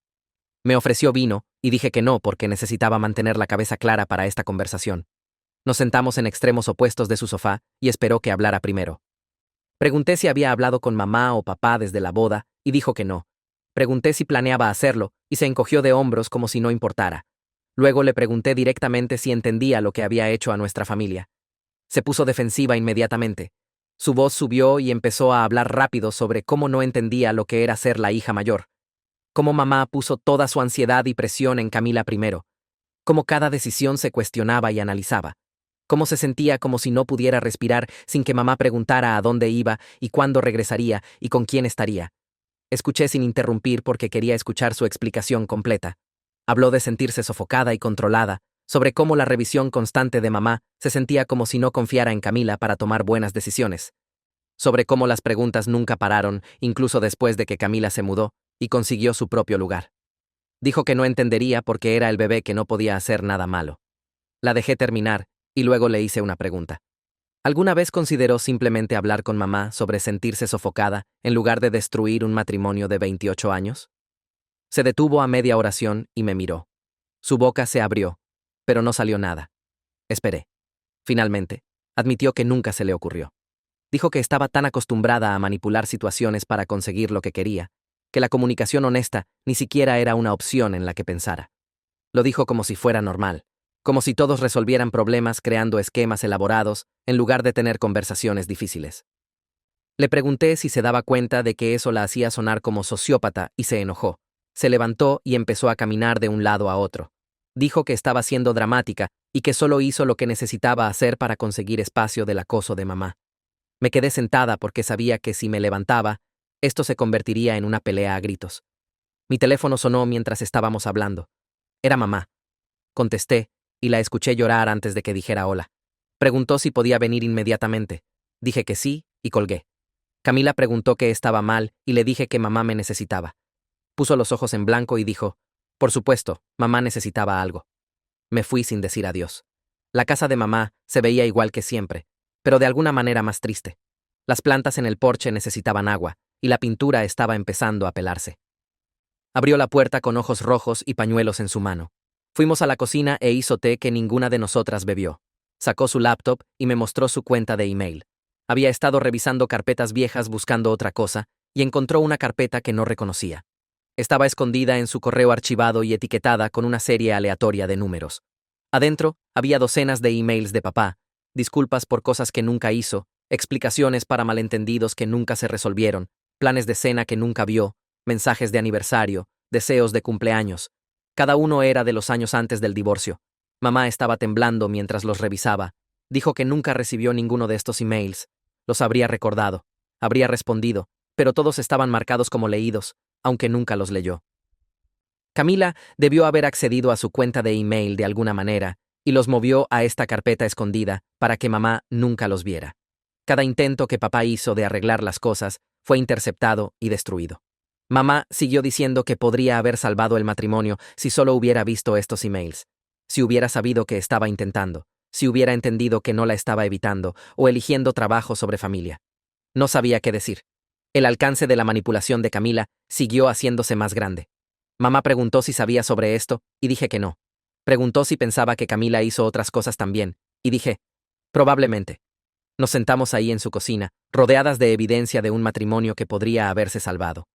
A: Me ofreció vino y dije que no porque necesitaba mantener la cabeza clara para esta conversación. Nos sentamos en extremos opuestos de su sofá y esperó que hablara primero. Pregunté si había hablado con mamá o papá desde la boda y dijo que no. Pregunté si planeaba hacerlo y se encogió de hombros como si no importara. Luego le pregunté directamente si entendía lo que había hecho a nuestra familia. Se puso defensiva inmediatamente. Su voz subió y empezó a hablar rápido sobre cómo no entendía lo que era ser la hija mayor. Cómo mamá puso toda su ansiedad y presión en Camila primero. Cómo cada decisión se cuestionaba y analizaba. Cómo se sentía como si no pudiera respirar sin que mamá preguntara a dónde iba y cuándo regresaría y con quién estaría. Escuché sin interrumpir porque quería escuchar su explicación completa. Habló de sentirse sofocada y controlada, sobre cómo la revisión constante de mamá se sentía como si no confiara en Camila para tomar buenas decisiones. Sobre cómo las preguntas nunca pararon, incluso después de que Camila se mudó y consiguió su propio lugar. Dijo que no entendería porque era el bebé que no podía hacer nada malo. La dejé terminar y luego le hice una pregunta. ¿Alguna vez consideró simplemente hablar con mamá sobre sentirse sofocada en lugar de destruir un matrimonio de 28 años? Se detuvo a media oración y me miró. Su boca se abrió, pero no salió nada. Esperé. Finalmente, admitió que nunca se le ocurrió. Dijo que estaba tan acostumbrada a manipular situaciones para conseguir lo que quería, que la comunicación honesta ni siquiera era una opción en la que pensara. Lo dijo como si fuera normal, como si todos resolvieran problemas creando esquemas elaborados en lugar de tener conversaciones difíciles. Le pregunté si se daba cuenta de que eso la hacía sonar como sociópata y se enojó. Se levantó y empezó a caminar de un lado a otro. Dijo que estaba siendo dramática y que solo hizo lo que necesitaba hacer para conseguir espacio del acoso de mamá. Me quedé sentada porque sabía que si me levantaba, esto se convertiría en una pelea a gritos. Mi teléfono sonó mientras estábamos hablando. Era mamá. Contesté, y la escuché llorar antes de que dijera hola. Preguntó si podía venir inmediatamente. Dije que sí, y colgué. Camila preguntó qué estaba mal, y le dije que mamá me necesitaba. Puso los ojos en blanco y dijo, por supuesto, mamá necesitaba algo. Me fui sin decir adiós. La casa de mamá se veía igual que siempre, pero de alguna manera más triste. Las plantas en el porche necesitaban agua, y la pintura estaba empezando a pelarse. Abrió la puerta con ojos rojos y pañuelos en su mano. Fuimos a la cocina e hizo té que ninguna de nosotras bebió. Sacó su laptop y me mostró su cuenta de email. Había estado revisando carpetas viejas buscando otra cosa, y encontró una carpeta que no reconocía. Estaba escondida en su correo archivado y etiquetada con una serie aleatoria de números. Adentro había docenas de emails de papá, disculpas por cosas que nunca hizo, explicaciones para malentendidos que nunca se resolvieron, planes de cena que nunca vio, mensajes de aniversario, deseos de cumpleaños. Cada uno era de los años antes del divorcio. Mamá estaba temblando mientras los revisaba. Dijo que nunca recibió ninguno de estos emails. Los habría recordado, habría respondido, pero todos estaban marcados como leídos, aunque nunca los leyó. Camila debió haber accedido a su cuenta de email de alguna manera y los movió a esta carpeta escondida para que mamá nunca los viera. Cada intento que papá hizo de arreglar las cosas fue interceptado y destruido. Mamá siguió diciendo que podría haber salvado el matrimonio si solo hubiera visto estos emails, si hubiera sabido que estaba intentando, si hubiera entendido que no la estaba evitando o eligiendo trabajo sobre familia. No sabía qué decir. El alcance de la manipulación de Camila siguió haciéndose más grande. Mamá preguntó si sabía sobre esto, y dije que no. Preguntó si pensaba que Camila hizo otras cosas también, y dije, probablemente. Nos sentamos ahí en su cocina, rodeadas de evidencia de un matrimonio que podría haberse salvado.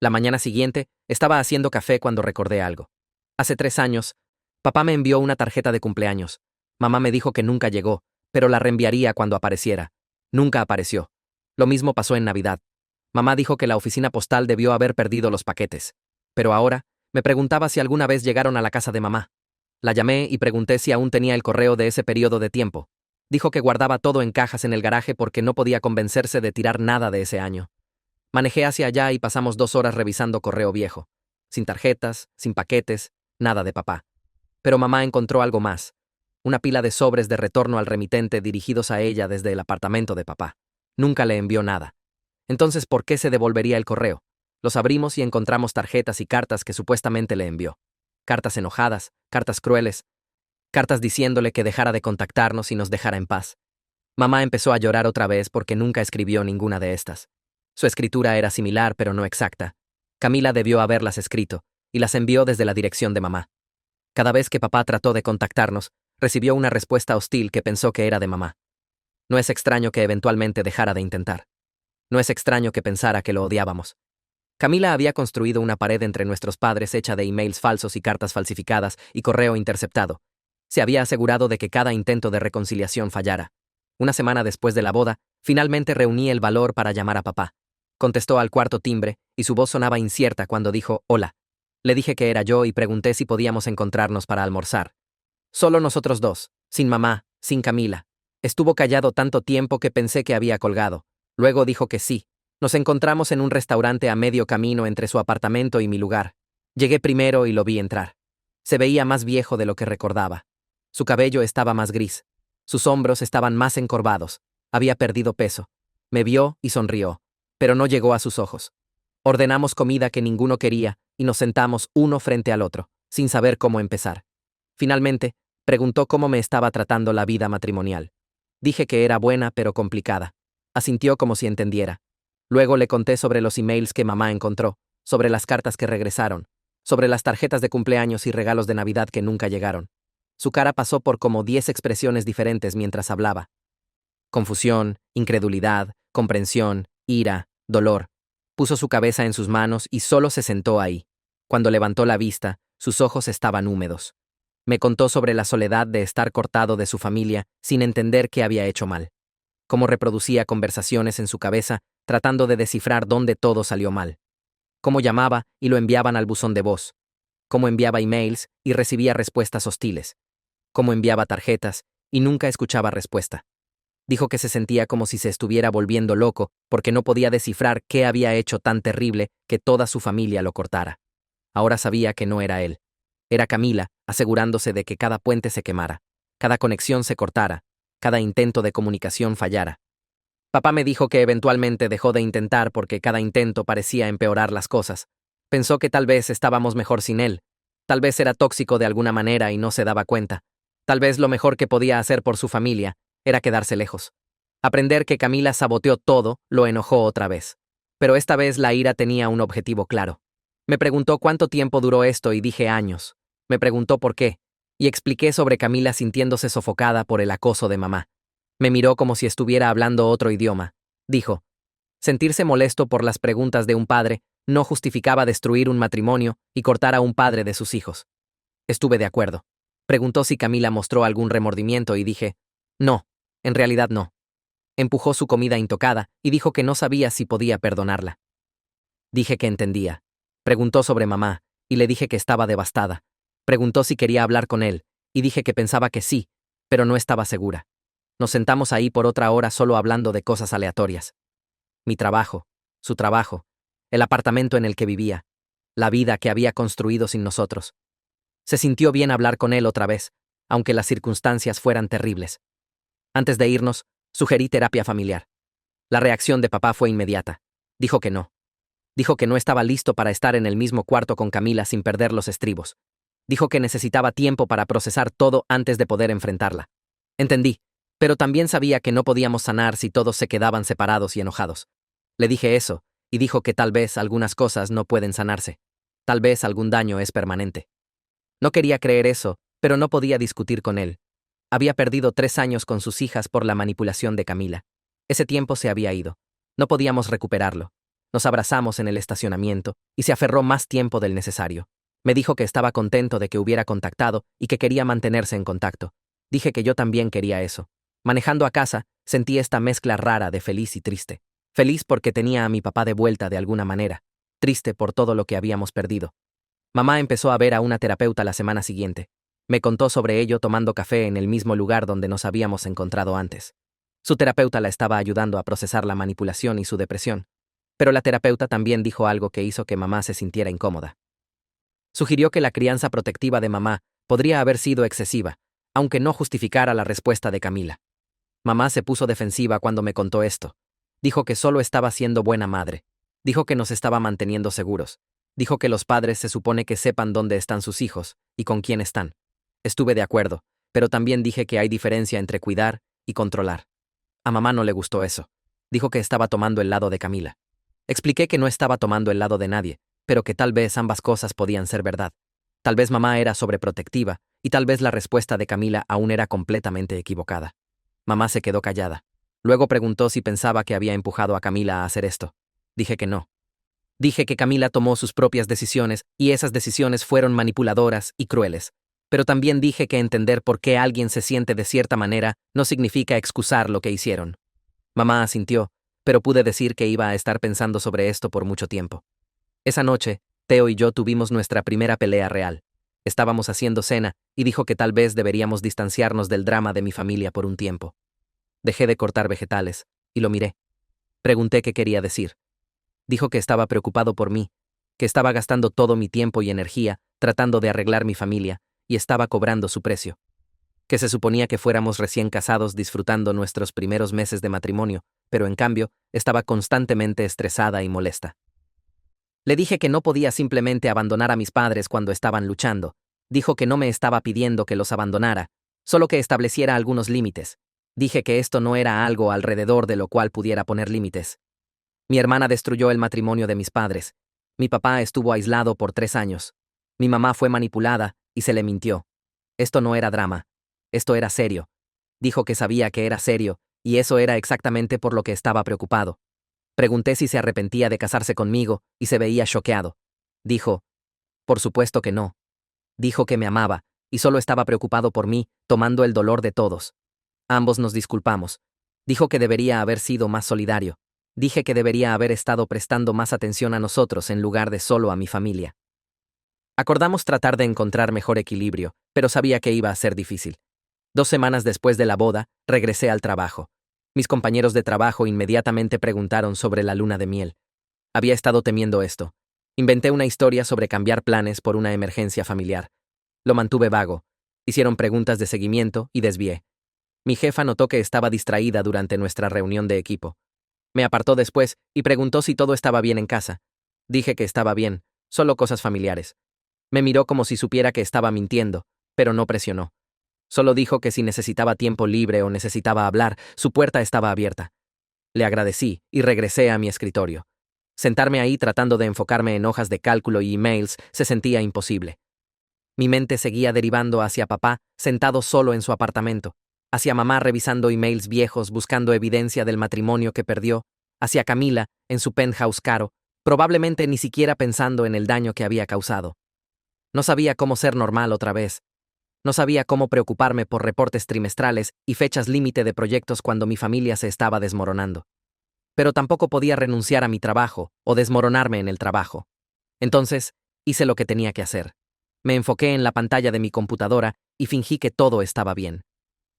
A: La mañana siguiente, estaba haciendo café cuando recordé algo. Hace 3 años, papá me envió una tarjeta de cumpleaños. Mamá me dijo que nunca llegó, pero la reenviaría cuando apareciera. Nunca apareció. Lo mismo pasó en Navidad. Mamá dijo que la oficina postal debió haber perdido los paquetes. Pero ahora, me preguntaba si alguna vez llegaron a la casa de mamá. La llamé y pregunté si aún tenía el correo de ese periodo de tiempo. Dijo que guardaba todo en cajas en el garaje porque no podía convencerse de tirar nada de ese año. Manejé hacia allá y pasamos 2 horas revisando correo viejo. Sin tarjetas, sin paquetes, nada de papá. Pero mamá encontró algo más. Una pila de sobres de retorno al remitente dirigidos a ella desde el apartamento de papá. Nunca le envió nada. Entonces, ¿por qué se devolvería el correo? Los abrimos y encontramos tarjetas y cartas que supuestamente le envió. Cartas enojadas, cartas crueles, cartas diciéndole que dejara de contactarnos y nos dejara en paz. Mamá empezó a llorar otra vez porque nunca escribió ninguna de estas. Su escritura era similar, pero no exacta. Camila debió haberlas escrito, y las envió desde la dirección de mamá. Cada vez que papá trató de contactarnos, recibió una respuesta hostil que pensó que era de mamá. No es extraño que eventualmente dejara de intentar. No es extraño que pensara que lo odiábamos. Camila había construido una pared entre nuestros padres hecha de emails falsos y cartas falsificadas y correo interceptado. Se había asegurado de que cada intento de reconciliación fallara. Una semana después de la boda, finalmente reuní el valor para llamar a papá. Contestó al cuarto timbre y su voz sonaba incierta cuando dijo «Hola». Le dije que era yo y pregunté si podíamos encontrarnos para almorzar. Solo nosotros dos, sin mamá, sin Camila. Estuvo callado tanto tiempo que pensé que había colgado. Luego dijo que sí. Nos encontramos en un restaurante a medio camino entre su apartamento y mi lugar. Llegué primero y lo vi entrar. Se veía más viejo de lo que recordaba. Su cabello estaba más gris. Sus hombros estaban más encorvados. Había perdido peso. Me vio y sonrió, pero no llegó a sus ojos. Ordenamos comida que ninguno quería y nos sentamos uno frente al otro, sin saber cómo empezar. Finalmente, preguntó cómo me estaba tratando la vida matrimonial. Dije que era buena pero complicada. Asintió como si entendiera. Luego le conté sobre los emails que mamá encontró, sobre las cartas que regresaron, sobre las tarjetas de cumpleaños y regalos de Navidad que nunca llegaron. Su cara pasó por como 10 expresiones diferentes mientras hablaba. Confusión, incredulidad, comprensión, ira, dolor. Puso su cabeza en sus manos y solo se sentó ahí. Cuando levantó la vista, sus ojos estaban húmedos. Me contó sobre la soledad de estar cortado de su familia sin entender qué había hecho mal. Cómo reproducía conversaciones en su cabeza, tratando de descifrar dónde todo salió mal. Cómo llamaba y lo enviaban al buzón de voz. Cómo enviaba emails y recibía respuestas hostiles. Cómo enviaba tarjetas y nunca escuchaba respuesta. Dijo que se sentía como si se estuviera volviendo loco porque no podía descifrar qué había hecho tan terrible que toda su familia lo cortara. Ahora sabía que no era él. Era Camila, asegurándose de que cada puente se quemara, cada conexión se cortara, cada intento de comunicación fallara. Papá me dijo que eventualmente dejó de intentar porque cada intento parecía empeorar las cosas. Pensó que tal vez estábamos mejor sin él. Tal vez era tóxico de alguna manera y no se daba cuenta. Tal vez lo mejor que podía hacer por su familia era quedarse lejos. Aprender que Camila saboteó todo lo enojó otra vez. Pero esta vez la ira tenía un objetivo claro. Me preguntó cuánto tiempo duró esto y dije años. Me preguntó por qué, y expliqué sobre Camila sintiéndose sofocada por el acoso de mamá. Me miró como si estuviera hablando otro idioma. Dijo, sentirse molesto por las preguntas de un padre no justificaba destruir un matrimonio y cortar a un padre de sus hijos. Estuve de acuerdo. Preguntó si Camila mostró algún remordimiento y dije, no, en realidad no. Empujó su comida intocada y dijo que no sabía si podía perdonarla. Dije que entendía. Preguntó sobre mamá y le dije que estaba devastada. Preguntó si quería hablar con él y dije que pensaba que sí, pero no estaba segura. Nos sentamos ahí por otra hora solo hablando de cosas aleatorias. Mi trabajo, su trabajo, el apartamento en el que vivía, la vida que había construido sin nosotros. Se sintió bien hablar con él otra vez, aunque las circunstancias fueran terribles. Antes de irnos, sugerí terapia familiar. La reacción de papá fue inmediata. Dijo que no. Dijo que no estaba listo para estar en el mismo cuarto con Camila sin perder los estribos. Dijo que necesitaba tiempo para procesar todo antes de poder enfrentarla. Entendí, pero también sabía que no podíamos sanar si todos se quedaban separados y enojados. Le dije eso, y dijo que tal vez algunas cosas no pueden sanarse. Tal vez algún daño es permanente. No quería creer eso, pero no podía discutir con él. Había perdido 3 años con sus hijas por la manipulación de Camila. Ese tiempo se había ido. No podíamos recuperarlo. Nos abrazamos en el estacionamiento y se aferró más tiempo del necesario. Me dijo que estaba contento de que hubiera contactado y que quería mantenerse en contacto. Dije que yo también quería eso. Manejando a casa, sentí esta mezcla rara de feliz y triste. Feliz porque tenía a mi papá de vuelta de alguna manera. Triste por todo lo que habíamos perdido. Mamá empezó a ver a una terapeuta la semana siguiente. Me contó sobre ello tomando café en el mismo lugar donde nos habíamos encontrado antes. Su terapeuta la estaba ayudando a procesar la manipulación y su depresión. Pero la terapeuta también dijo algo que hizo que mamá se sintiera incómoda. Sugirió que la crianza protectiva de mamá podría haber sido excesiva, aunque no justificara la respuesta de Camila. Mamá se puso defensiva cuando me contó esto. Dijo que solo estaba siendo buena madre. Dijo que nos estaba manteniendo seguros. Dijo que los padres se supone que sepan dónde están sus hijos y con quién están. Estuve de acuerdo, pero también dije que hay diferencia entre cuidar y controlar. A mamá no le gustó eso. Dijo que estaba tomando el lado de Camila. Expliqué que no estaba tomando el lado de nadie, pero que tal vez ambas cosas podían ser verdad. Tal vez mamá era sobreprotectiva, y tal vez la respuesta de Camila aún era completamente equivocada. Mamá se quedó callada. Luego preguntó si pensaba que había empujado a Camila a hacer esto. Dije que no. Dije que Camila tomó sus propias decisiones y esas decisiones fueron manipuladoras y crueles. Pero también dije que entender por qué alguien se siente de cierta manera no significa excusar lo que hicieron. Mamá asintió, pero pude decir que iba a estar pensando sobre esto por mucho tiempo. Esa noche, Teo y yo tuvimos nuestra primera pelea real. Estábamos haciendo cena y dijo que tal vez deberíamos distanciarnos del drama de mi familia por un tiempo. Dejé de cortar vegetales y lo miré. Pregunté qué quería decir. Dijo que estaba preocupado por mí, que estaba gastando todo mi tiempo y energía tratando de arreglar mi familia y estaba cobrando su precio. Que se suponía que fuéramos recién casados disfrutando nuestros primeros meses de matrimonio, pero en cambio estaba constantemente estresada y molesta. Le dije que no podía simplemente abandonar a mis padres cuando estaban luchando. Dijo que no me estaba pidiendo que los abandonara, solo que estableciera algunos límites. Dije que esto no era algo alrededor de lo cual pudiera poner límites. Mi hermana destruyó el matrimonio de mis padres. Mi papá estuvo aislado por 3 años. Mi mamá fue manipulada y se le mintió. Esto no era drama. Esto era serio. Dijo que sabía que era serio, y eso era exactamente por lo que estaba preocupado. Pregunté si se arrepentía de casarse conmigo, y se veía choqueado. Dijo, por supuesto que no. Dijo que me amaba, y solo estaba preocupado por mí, tomando el dolor de todos. Ambos nos disculpamos. Dijo que debería haber sido más solidario. Dije que debería haber estado prestando más atención a nosotros en lugar de solo a mi familia. Acordamos tratar de encontrar mejor equilibrio, pero sabía que iba a ser difícil. 2 semanas después de la boda, regresé al trabajo. Mis compañeros de trabajo inmediatamente preguntaron sobre la luna de miel. Había estado temiendo esto. Inventé una historia sobre cambiar planes por una emergencia familiar. Lo mantuve vago. Hicieron preguntas de seguimiento y desvié. Mi jefa notó que estaba distraída durante nuestra reunión de equipo. Me apartó después y preguntó si todo estaba bien en casa. Dije que estaba bien, solo cosas familiares. Me miró como si supiera que estaba mintiendo, pero no presionó. Solo dijo que si necesitaba tiempo libre o necesitaba hablar, su puerta estaba abierta. Le agradecí y regresé a mi escritorio. Sentarme ahí tratando de enfocarme en hojas de cálculo y emails se sentía imposible. Mi mente seguía derivando hacia papá, sentado solo en su apartamento, hacia mamá revisando emails viejos buscando evidencia del matrimonio que perdió, hacia Camila, en su penthouse caro, probablemente ni siquiera pensando en el daño que había causado. No sabía cómo ser normal otra vez. No sabía cómo preocuparme por reportes trimestrales y fechas límite de proyectos cuando mi familia se estaba desmoronando. Pero tampoco podía renunciar a mi trabajo o desmoronarme en el trabajo. Entonces, hice lo que tenía que hacer. Me enfoqué en la pantalla de mi computadora y fingí que todo estaba bien.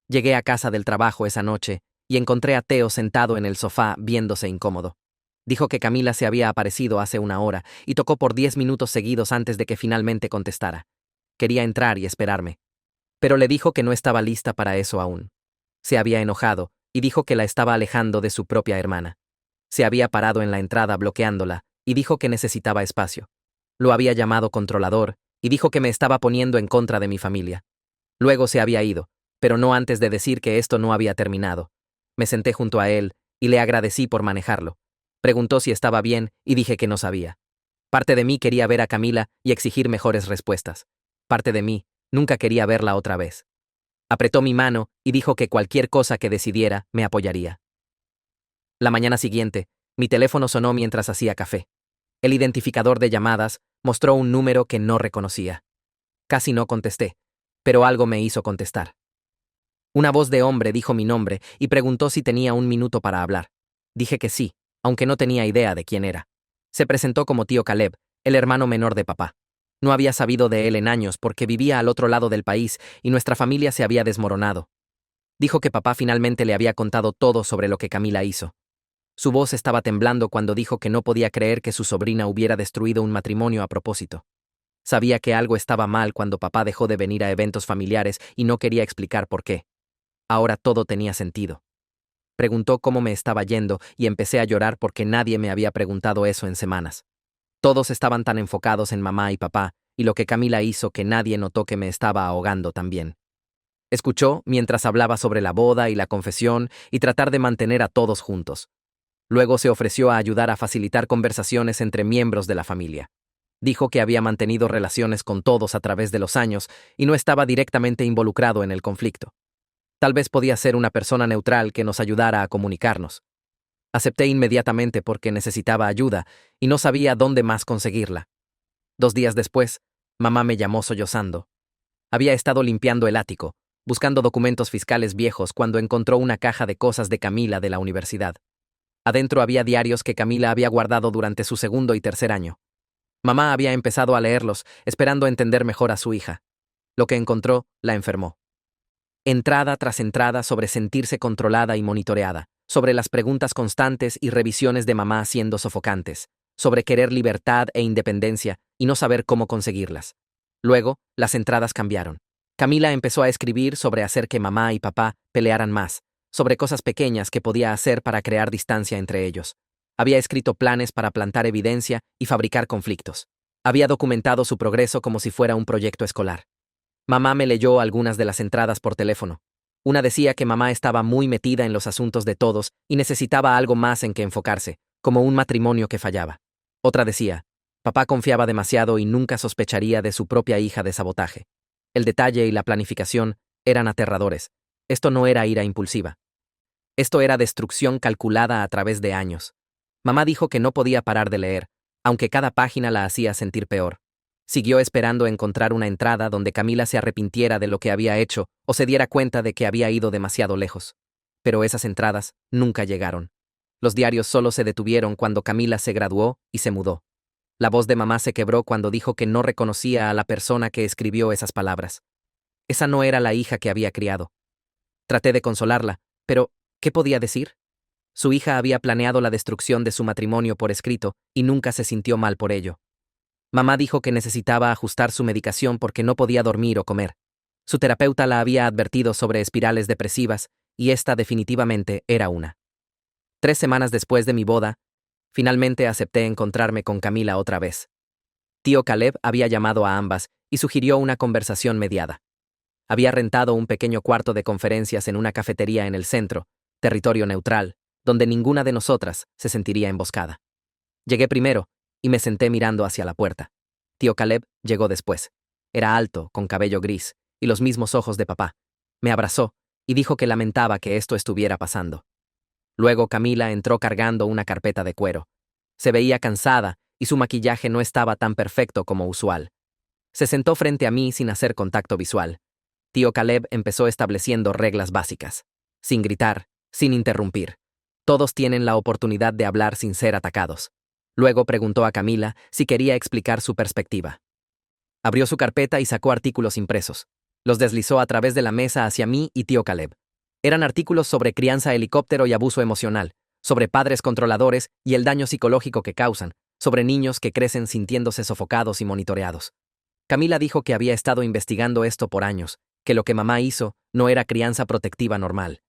A: Llegué a casa del trabajo esa noche y encontré a Teo sentado en el sofá viéndose incómodo. Dijo que Camila se había aparecido hace 1 hora y tocó por 10 minutos seguidos antes de que finalmente contestara. Quería entrar y esperarme. Pero le dijo que no estaba lista para eso aún. Se había enojado y dijo que la estaba alejando de su propia hermana. Se había parado en la entrada bloqueándola y dijo que necesitaba espacio. Lo había llamado controlador y dijo que me estaba poniendo en contra de mi familia. Luego se había ido, pero no antes de decir que esto no había terminado. Me senté junto a él y le agradecí por manejarlo. Preguntó si estaba bien y dije que no sabía. Parte de mí quería ver a Camila y exigir mejores respuestas. Parte de mí nunca quería verla otra vez. Apretó mi mano y dijo que cualquier cosa que decidiera me apoyaría. La mañana siguiente, mi teléfono sonó mientras hacía café. El identificador de llamadas mostró un número que no reconocía. Casi no contesté, pero algo me hizo contestar. Una voz de hombre dijo mi nombre y preguntó si tenía 1 minuto para hablar. Dije que sí, aunque no tenía idea de quién era. Se presentó como tío Caleb, el hermano menor de papá. No había sabido de él en años porque vivía al otro lado del país y nuestra familia se había desmoronado. Dijo que papá finalmente le había contado todo sobre lo que Camila hizo. Su voz estaba temblando cuando dijo que no podía creer que su sobrina hubiera destruido un matrimonio a propósito. Sabía que algo estaba mal cuando papá dejó de venir a eventos familiares y no quería explicar por qué. Ahora todo tenía sentido. Preguntó cómo me estaba yendo y empecé a llorar porque nadie me había preguntado eso en semanas. Todos estaban tan enfocados en mamá y papá, y lo que Camila hizo que nadie notó que me estaba ahogando también. Escuchó mientras hablaba sobre la boda y la confesión y tratar de mantener a todos juntos. Luego se ofreció a ayudar a facilitar conversaciones entre miembros de la familia. Dijo que había mantenido relaciones con todos a través de los años y no estaba directamente involucrado en el conflicto. Tal vez podía ser una persona neutral que nos ayudara a comunicarnos. Acepté inmediatamente porque necesitaba ayuda y no sabía dónde más conseguirla. 2 días después, mamá me llamó sollozando. Había estado limpiando el ático, buscando documentos fiscales viejos cuando encontró una caja de cosas de Camila de la universidad. Adentro había diarios que Camila había guardado durante su segundo y tercer año. Mamá había empezado a leerlos, esperando entender mejor a su hija. Lo que encontró la enfermó. Entrada tras entrada sobre sentirse controlada y monitoreada, sobre las preguntas constantes y revisiones de mamá siendo sofocantes, sobre querer libertad e independencia y no saber cómo conseguirlas. Luego, las entradas cambiaron. Camila empezó a escribir sobre hacer que mamá y papá pelearan más, sobre cosas pequeñas que podía hacer para crear distancia entre ellos. Había escrito planes para plantar evidencia y fabricar conflictos. Había documentado su progreso como si fuera un proyecto escolar. Mamá me leyó algunas de las entradas por teléfono. Una decía que mamá estaba muy metida en los asuntos de todos y necesitaba algo más en que enfocarse, como un matrimonio que fallaba. Otra decía, papá confiaba demasiado y nunca sospecharía de su propia hija de sabotaje. El detalle y la planificación eran aterradores. Esto no era ira impulsiva. Esto era destrucción calculada a través de años. Mamá dijo que no podía parar de leer, aunque cada página la hacía sentir peor. Siguió esperando encontrar una entrada donde Camila se arrepintiera de lo que había hecho o se diera cuenta de que había ido demasiado lejos. Pero esas entradas nunca llegaron. Los diarios solo se detuvieron cuando Camila se graduó y se mudó. La voz de mamá se quebró cuando dijo que no reconocía a la persona que escribió esas palabras. Esa no era la hija que había criado. Traté de consolarla, pero ¿qué podía decir? Su hija había planeado la destrucción de su matrimonio por escrito y nunca se sintió mal por ello. Mamá dijo que necesitaba ajustar su medicación porque no podía dormir o comer. Su terapeuta la había advertido sobre espirales depresivas y esta definitivamente era una. 3 semanas después de mi boda, finalmente acepté encontrarme con Camila otra vez. Tío Caleb había llamado a ambas y sugirió una conversación mediada. Había rentado un pequeño cuarto de conferencias en una cafetería en el centro, territorio neutral, donde ninguna de nosotras se sentiría emboscada. Llegué primero y me senté mirando hacia la puerta. Tío Caleb llegó después. Era alto, con cabello gris, y los mismos ojos de papá. Me abrazó y dijo que lamentaba que esto estuviera pasando. Luego Camila entró cargando una carpeta de cuero. Se veía cansada y su maquillaje no estaba tan perfecto como usual. Se sentó frente a mí sin hacer contacto visual. Tío Caleb empezó estableciendo reglas básicas. Sin gritar, sin interrumpir. Todos tienen la oportunidad de hablar sin ser atacados. Luego preguntó a Camila si quería explicar su perspectiva. Abrió su carpeta y sacó artículos impresos. Los deslizó a través de la mesa hacia mí y tío Caleb. Eran artículos sobre crianza helicóptero y abuso emocional, sobre padres controladores y el daño psicológico que causan, sobre niños que crecen sintiéndose sofocados y monitoreados. Camila dijo que había estado investigando esto por años, que lo que mamá hizo no era crianza protectiva normal.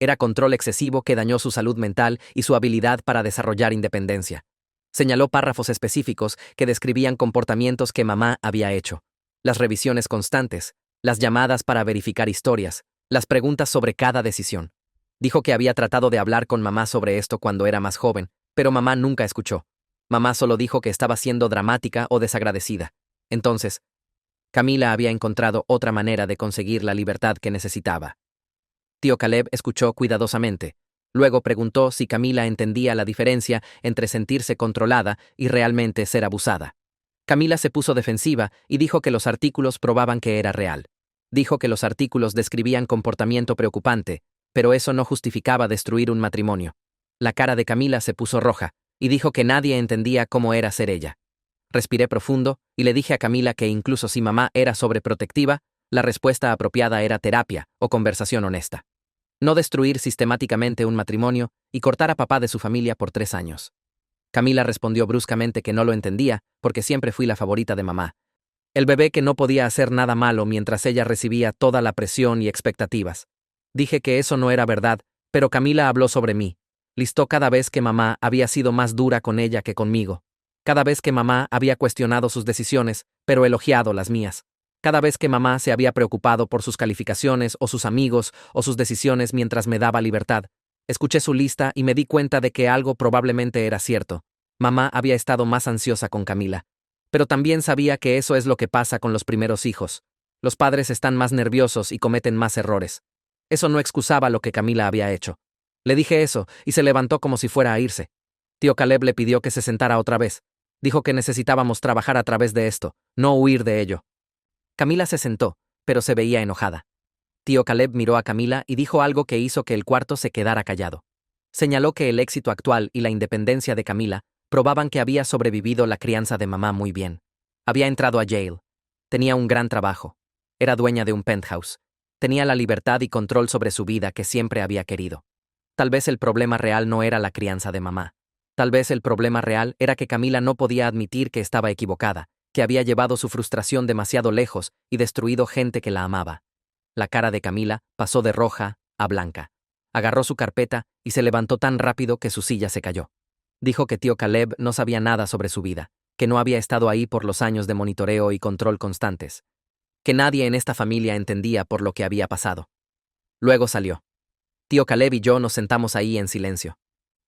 A: Era control excesivo que dañó su salud mental y su habilidad para desarrollar independencia. Señaló párrafos específicos que describían comportamientos que mamá había hecho. Las revisiones constantes, las llamadas para verificar historias, las preguntas sobre cada decisión. Dijo que había tratado de hablar con mamá sobre esto cuando era más joven, pero mamá nunca escuchó. Mamá solo dijo que estaba siendo dramática o desagradecida. Entonces, Camila había encontrado otra manera de conseguir la libertad que necesitaba. Tío Caleb escuchó cuidadosamente. Luego preguntó si Camila entendía la diferencia entre sentirse controlada y realmente ser abusada. Camila se puso defensiva y dijo que los artículos probaban que era real. Dijo que los artículos describían comportamiento preocupante, pero eso no justificaba destruir un matrimonio. La cara de Camila se puso roja y dijo que nadie entendía cómo era ser ella. Respiré profundo y le dije a Camila que incluso si mamá era sobreprotectiva, la respuesta apropiada era terapia o conversación honesta. No destruir sistemáticamente un matrimonio y cortar a papá de su familia por 3 años. Camila respondió bruscamente que no lo entendía porque siempre fui la favorita de mamá. El bebé que no podía hacer nada malo mientras ella recibía toda la presión y expectativas. Dije que eso no era verdad, Pero Camila habló sobre mí. Listó cada vez que mamá había sido más dura con ella que conmigo. Cada vez que mamá había cuestionado sus decisiones, pero elogiado las mías. Cada vez que mamá se había preocupado por sus calificaciones o sus amigos o sus decisiones mientras me daba libertad. Escuché su lista y me di cuenta de que algo probablemente era cierto. Mamá había estado más ansiosa con Camila. Pero también sabía que eso es lo que pasa con los primeros hijos. Los padres están más nerviosos y cometen más errores. Eso no excusaba lo que Camila había hecho. Le dije eso y se levantó como si fuera a irse. Tío Caleb le pidió que se sentara otra vez. Dijo que necesitábamos trabajar a través de esto, no huir de ello. Camila se sentó, pero se veía enojada. Tío Caleb miró a Camila y dijo algo que hizo que el cuarto se quedara callado. Señaló que el éxito actual y la independencia de Camila probaban que había sobrevivido la crianza de mamá muy bien. Había entrado a Yale. Tenía un gran trabajo. Era dueña de un penthouse. Tenía la libertad y control sobre su vida que siempre había querido. Tal vez el problema real no era la crianza de mamá. Tal vez el problema real era que Camila no podía admitir que estaba equivocada, que había llevado su frustración demasiado lejos y destruido gente que la amaba. La cara de Camila pasó de roja a blanca. Agarró su carpeta y se levantó tan rápido que su silla se cayó. Dijo que tío Caleb no sabía nada sobre su vida, que no había estado ahí por los años de monitoreo y control constantes, que nadie en esta familia entendía por lo que había pasado. Luego salió. Tío Caleb y yo nos sentamos ahí en silencio.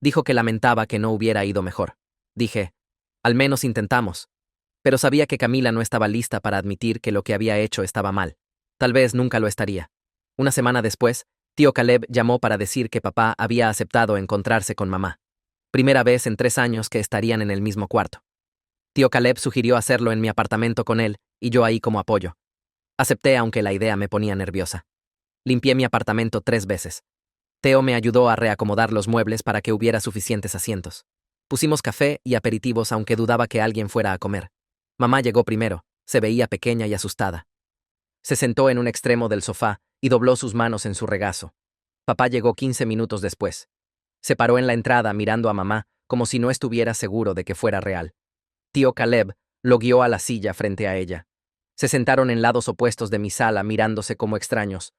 A: Dijo que lamentaba que no hubiera ido mejor. Dije, al menos intentamos. Pero sabía que Camila no estaba lista para admitir que lo que había hecho estaba mal. Tal vez nunca lo estaría. Una semana después, tío Caleb llamó para decir que papá había aceptado encontrarse con mamá. Primera vez en 3 años que estarían en el mismo cuarto. Tío Caleb sugirió hacerlo en mi apartamento con él, y yo ahí como apoyo. Acepté aunque la idea me ponía nerviosa. Limpié mi apartamento 3 veces. Teo me ayudó a reacomodar los muebles para que hubiera suficientes asientos. Pusimos café y aperitivos aunque dudaba que alguien fuera a comer. Mamá llegó primero, se veía pequeña y asustada. Se sentó en un extremo del sofá y dobló sus manos en su regazo. Papá llegó 15 minutos después. Se paró en la entrada mirando a mamá como si no estuviera seguro de que fuera real. Tío Caleb lo guió a la silla frente a ella. Se sentaron en lados opuestos de mi sala mirándose como extraños.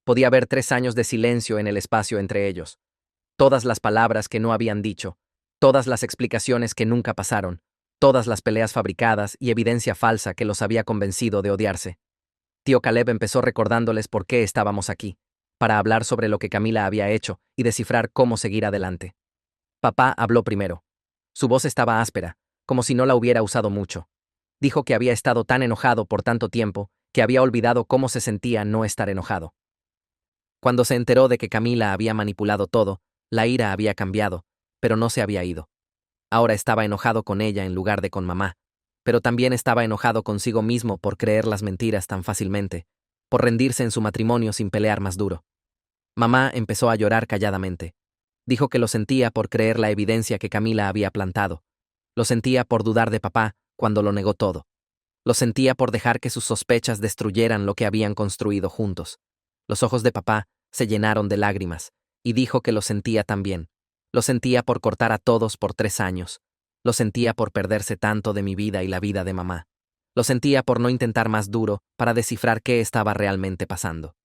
A: Podía ver 3 años de silencio en el espacio entre ellos. Todas las palabras que no habían dicho, todas las explicaciones que nunca pasaron, todas las peleas fabricadas y evidencia falsa que los había convencido de odiarse. Tío Caleb empezó recordándoles por qué estábamos aquí, para hablar sobre lo que Camila había hecho y descifrar cómo seguir adelante. Papá habló primero. Su voz estaba áspera, como si no la hubiera usado mucho. Dijo que había estado tan enojado por tanto tiempo que había olvidado cómo se sentía no estar enojado. Cuando se enteró de que Camila había manipulado todo, la ira había cambiado, pero no se había ido. Ahora estaba enojado con ella en lugar de con mamá, pero también estaba enojado consigo mismo por creer las mentiras tan fácilmente, por rendirse en su matrimonio sin pelear más duro. Mamá empezó a llorar calladamente. Dijo que lo sentía por creer la evidencia que Camila había plantado. Lo sentía por dudar de papá cuando lo negó todo. Lo sentía por dejar que sus sospechas destruyeran lo que habían construido juntos. Los ojos de papá se llenaron de lágrimas, y dijo que lo sentía también. Lo sentía por cortar a todos por 3 años. Lo sentía por perderse tanto de mi vida y la vida de mamá. Lo sentía por no intentar más duro para descifrar qué estaba realmente pasando.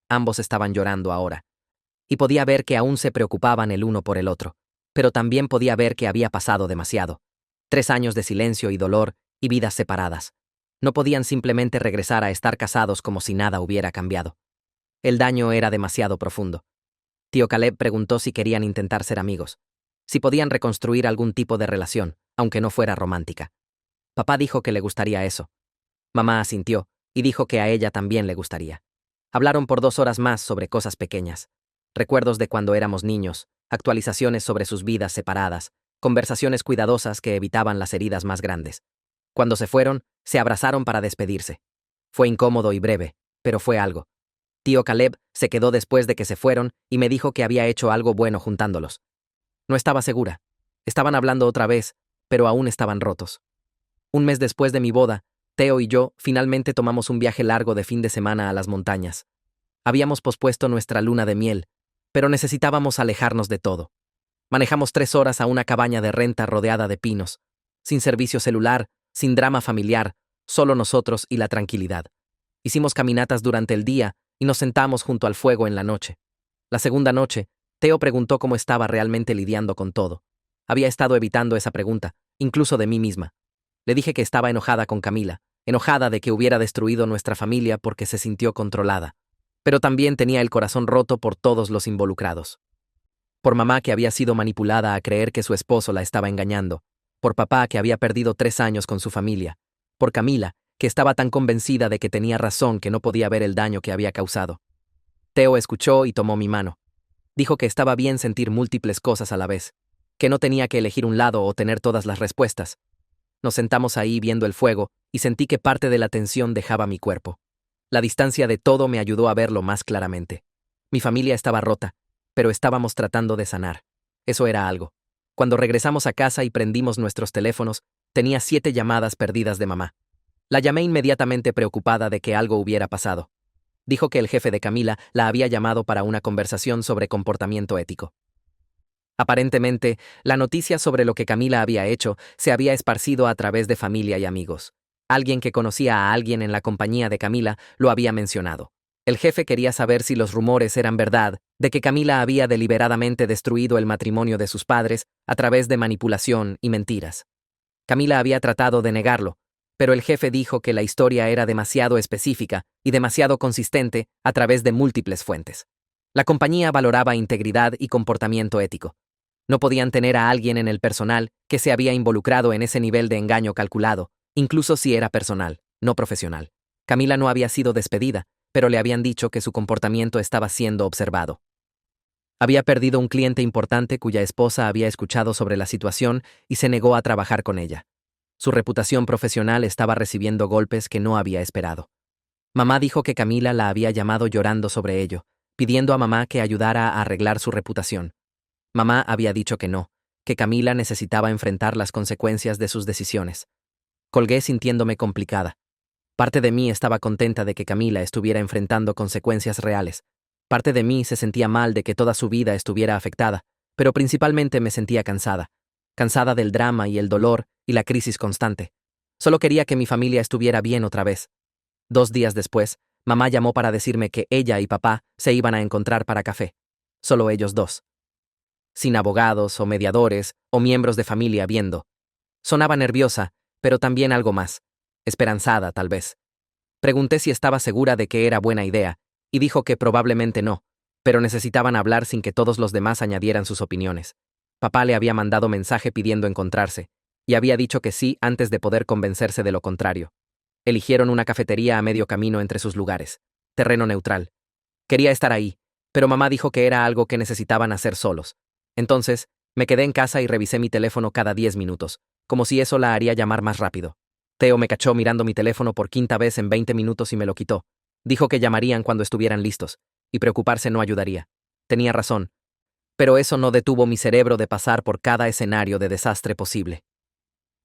A: Ambos estaban llorando ahora. Y podía ver que aún se preocupaban el uno por el otro, pero también podía ver que había pasado demasiado. 3 años de silencio y dolor y vidas separadas. No podían simplemente regresar a estar casados como si nada hubiera cambiado. El daño era demasiado profundo. Tío Caleb preguntó si querían intentar ser amigos, si podían reconstruir algún tipo de relación, aunque no fuera romántica. Papá dijo que le gustaría eso. Mamá asintió y dijo que a ella también le gustaría. Hablaron por 2 horas más sobre cosas pequeñas. Recuerdos de cuando éramos niños, actualizaciones sobre sus vidas separadas, conversaciones cuidadosas que evitaban las heridas más grandes. Cuando se fueron, se abrazaron para despedirse. Fue incómodo y breve, pero fue algo. Tío Caleb se quedó después de que se fueron y me dijo que había hecho algo bueno juntándolos. No estaba segura. Estaban hablando otra vez, pero aún estaban rotos. Un mes después de mi boda, Teo y yo finalmente tomamos un viaje largo de fin de semana a las montañas. Habíamos pospuesto nuestra luna de miel, pero necesitábamos alejarnos de todo. Manejamos 3 horas a una cabaña de renta rodeada de pinos, sin servicio celular, sin drama familiar, solo nosotros y la tranquilidad. Hicimos caminatas durante el día y nos sentamos junto al fuego en la noche. La segunda noche, Teo preguntó cómo estaba realmente lidiando con todo. Había estado evitando esa pregunta, incluso de mí misma. Le dije que estaba enojada con Camila, enojada de que hubiera destruido nuestra familia porque se sintió controlada. Pero también tenía el corazón roto por todos los involucrados. Por mamá, que había sido manipulada a creer que su esposo la estaba engañando. Por papá, que había perdido 3 años con su familia. Por Camila, que estaba tan convencida de que tenía razón que no podía ver el daño que había causado. Teo escuchó y tomó mi mano. Dijo que estaba bien sentir múltiples cosas a la vez, que no tenía que elegir un lado o tener todas las respuestas. Nos sentamos ahí viendo el fuego y sentí que parte de la tensión dejaba mi cuerpo. La distancia de todo me ayudó a verlo más claramente. Mi familia estaba rota, pero estábamos tratando de sanar. Eso era algo. Cuando regresamos a casa y prendimos nuestros teléfonos, tenía 7 llamadas perdidas de mamá. La llamé inmediatamente preocupada de que algo hubiera pasado. Dijo que el jefe de Camila la había llamado para una conversación sobre comportamiento ético. Aparentemente, la noticia sobre lo que Camila había hecho se había esparcido a través de familia y amigos. Alguien que conocía a alguien en la compañía de Camila lo había mencionado. El jefe quería saber si los rumores eran verdad, de que Camila había deliberadamente destruido el matrimonio de sus padres a través de manipulación y mentiras. Camila había tratado de negarlo, pero el jefe dijo que la historia era demasiado específica y demasiado consistente a través de múltiples fuentes. La compañía valoraba integridad y comportamiento ético. No podían tener a alguien en el personal que se había involucrado en ese nivel de engaño calculado, incluso si era personal, no profesional. Camila no había sido despedida, pero le habían dicho que su comportamiento estaba siendo observado. Había perdido un cliente importante cuya esposa había escuchado sobre la situación y se negó a trabajar con ella. Su reputación profesional estaba recibiendo golpes que no había esperado. Mamá dijo que Camila la había llamado llorando sobre ello, pidiendo a mamá que ayudara a arreglar su reputación. Mamá había dicho que no, que Camila necesitaba enfrentar las consecuencias de sus decisiones. Colgué sintiéndome complicada. Parte de mí estaba contenta de que Camila estuviera enfrentando consecuencias reales. Parte de mí se sentía mal de que toda su vida estuviera afectada, pero principalmente me sentía cansada. Cansada del drama y el dolor y la crisis constante. Solo quería que mi familia estuviera bien otra vez. 2 días después, mamá llamó para decirme que ella y papá se iban a encontrar para café. Solo ellos dos. Sin abogados o mediadores o miembros de familia viendo. Sonaba nerviosa, pero también algo más. Esperanzada, tal vez. Pregunté si estaba segura de que era buena idea, y dijo que probablemente no, pero necesitaban hablar sin que todos los demás añadieran sus opiniones. Papá le había mandado mensaje pidiendo encontrarse, y había dicho que sí antes de poder convencerse de lo contrario. Eligieron una cafetería a medio camino entre sus lugares. Terreno neutral. Quería estar ahí, pero mamá dijo que era algo que necesitaban hacer solos. Entonces, me quedé en casa y revisé mi teléfono cada 10 minutos, como si eso la haría llamar más rápido. Teo me cachó mirando mi teléfono por 5ª vez en 20 minutos y me lo quitó. Dijo que llamarían cuando estuvieran listos, y preocuparse no ayudaría. Tenía razón. Pero eso no detuvo mi cerebro de pasar por cada escenario de desastre posible.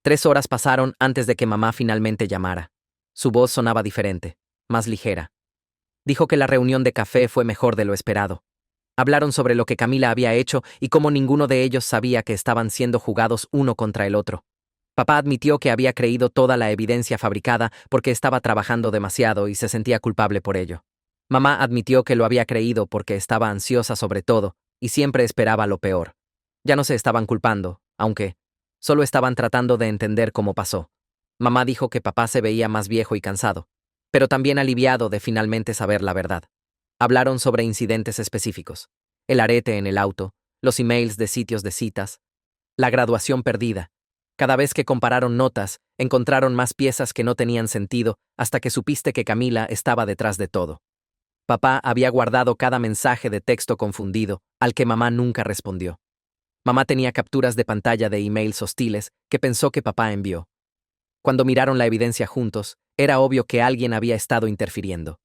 A: 3 horas pasaron antes de que mamá finalmente llamara. Su voz sonaba diferente, más ligera. Dijo que la reunión de café fue mejor de lo esperado. Hablaron sobre lo que Camila había hecho y cómo ninguno de ellos sabía que estaban siendo jugados uno contra el otro. Papá admitió que había creído toda la evidencia fabricada porque estaba trabajando demasiado y se sentía culpable por ello. Mamá admitió que lo había creído porque estaba ansiosa sobre todo y siempre esperaba lo peor. Ya no se estaban culpando, aunque solo estaban tratando de entender cómo pasó. Mamá dijo que papá se veía más viejo y cansado, pero también aliviado de finalmente saber la verdad. Hablaron sobre incidentes específicos. El arete en el auto, los emails de sitios de citas, la graduación perdida. Cada vez que compararon notas, encontraron más piezas que no tenían sentido hasta que supiste que Camila estaba detrás de todo. Papá había guardado cada mensaje de texto confundido, al que mamá nunca respondió. Mamá tenía capturas de pantalla de emails hostiles que pensó que papá envió. Cuando miraron la evidencia juntos, era obvio que alguien había estado interfiriendo.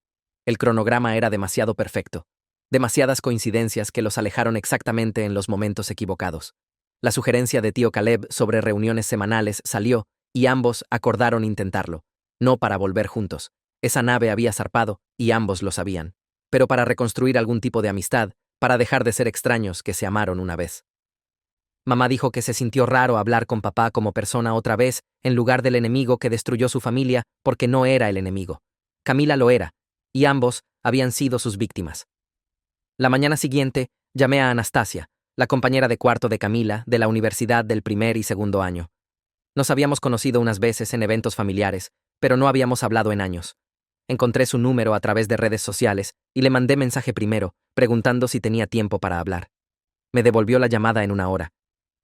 A: El cronograma era demasiado perfecto. Demasiadas coincidencias que los alejaron exactamente en los momentos equivocados. La sugerencia de tío Caleb sobre reuniones semanales salió, y ambos acordaron intentarlo. No para volver juntos. Esa nave había zarpado, y ambos lo sabían. Pero para reconstruir algún tipo de amistad, para dejar de ser extraños que se amaron una vez. Mamá dijo que se sintió raro hablar con papá como persona otra vez, en lugar del enemigo que destruyó su familia, porque no era el enemigo. Camila lo era, y ambos habían sido sus víctimas. La mañana siguiente, Llamé a Anastasia, la compañera de cuarto de Camila, de la universidad del primer y segundo año. Nos habíamos conocido unas veces en eventos familiares, pero no habíamos hablado en años. Encontré su número a través de redes sociales y le mandé mensaje primero, preguntando si tenía tiempo para hablar. Me devolvió la llamada en una hora.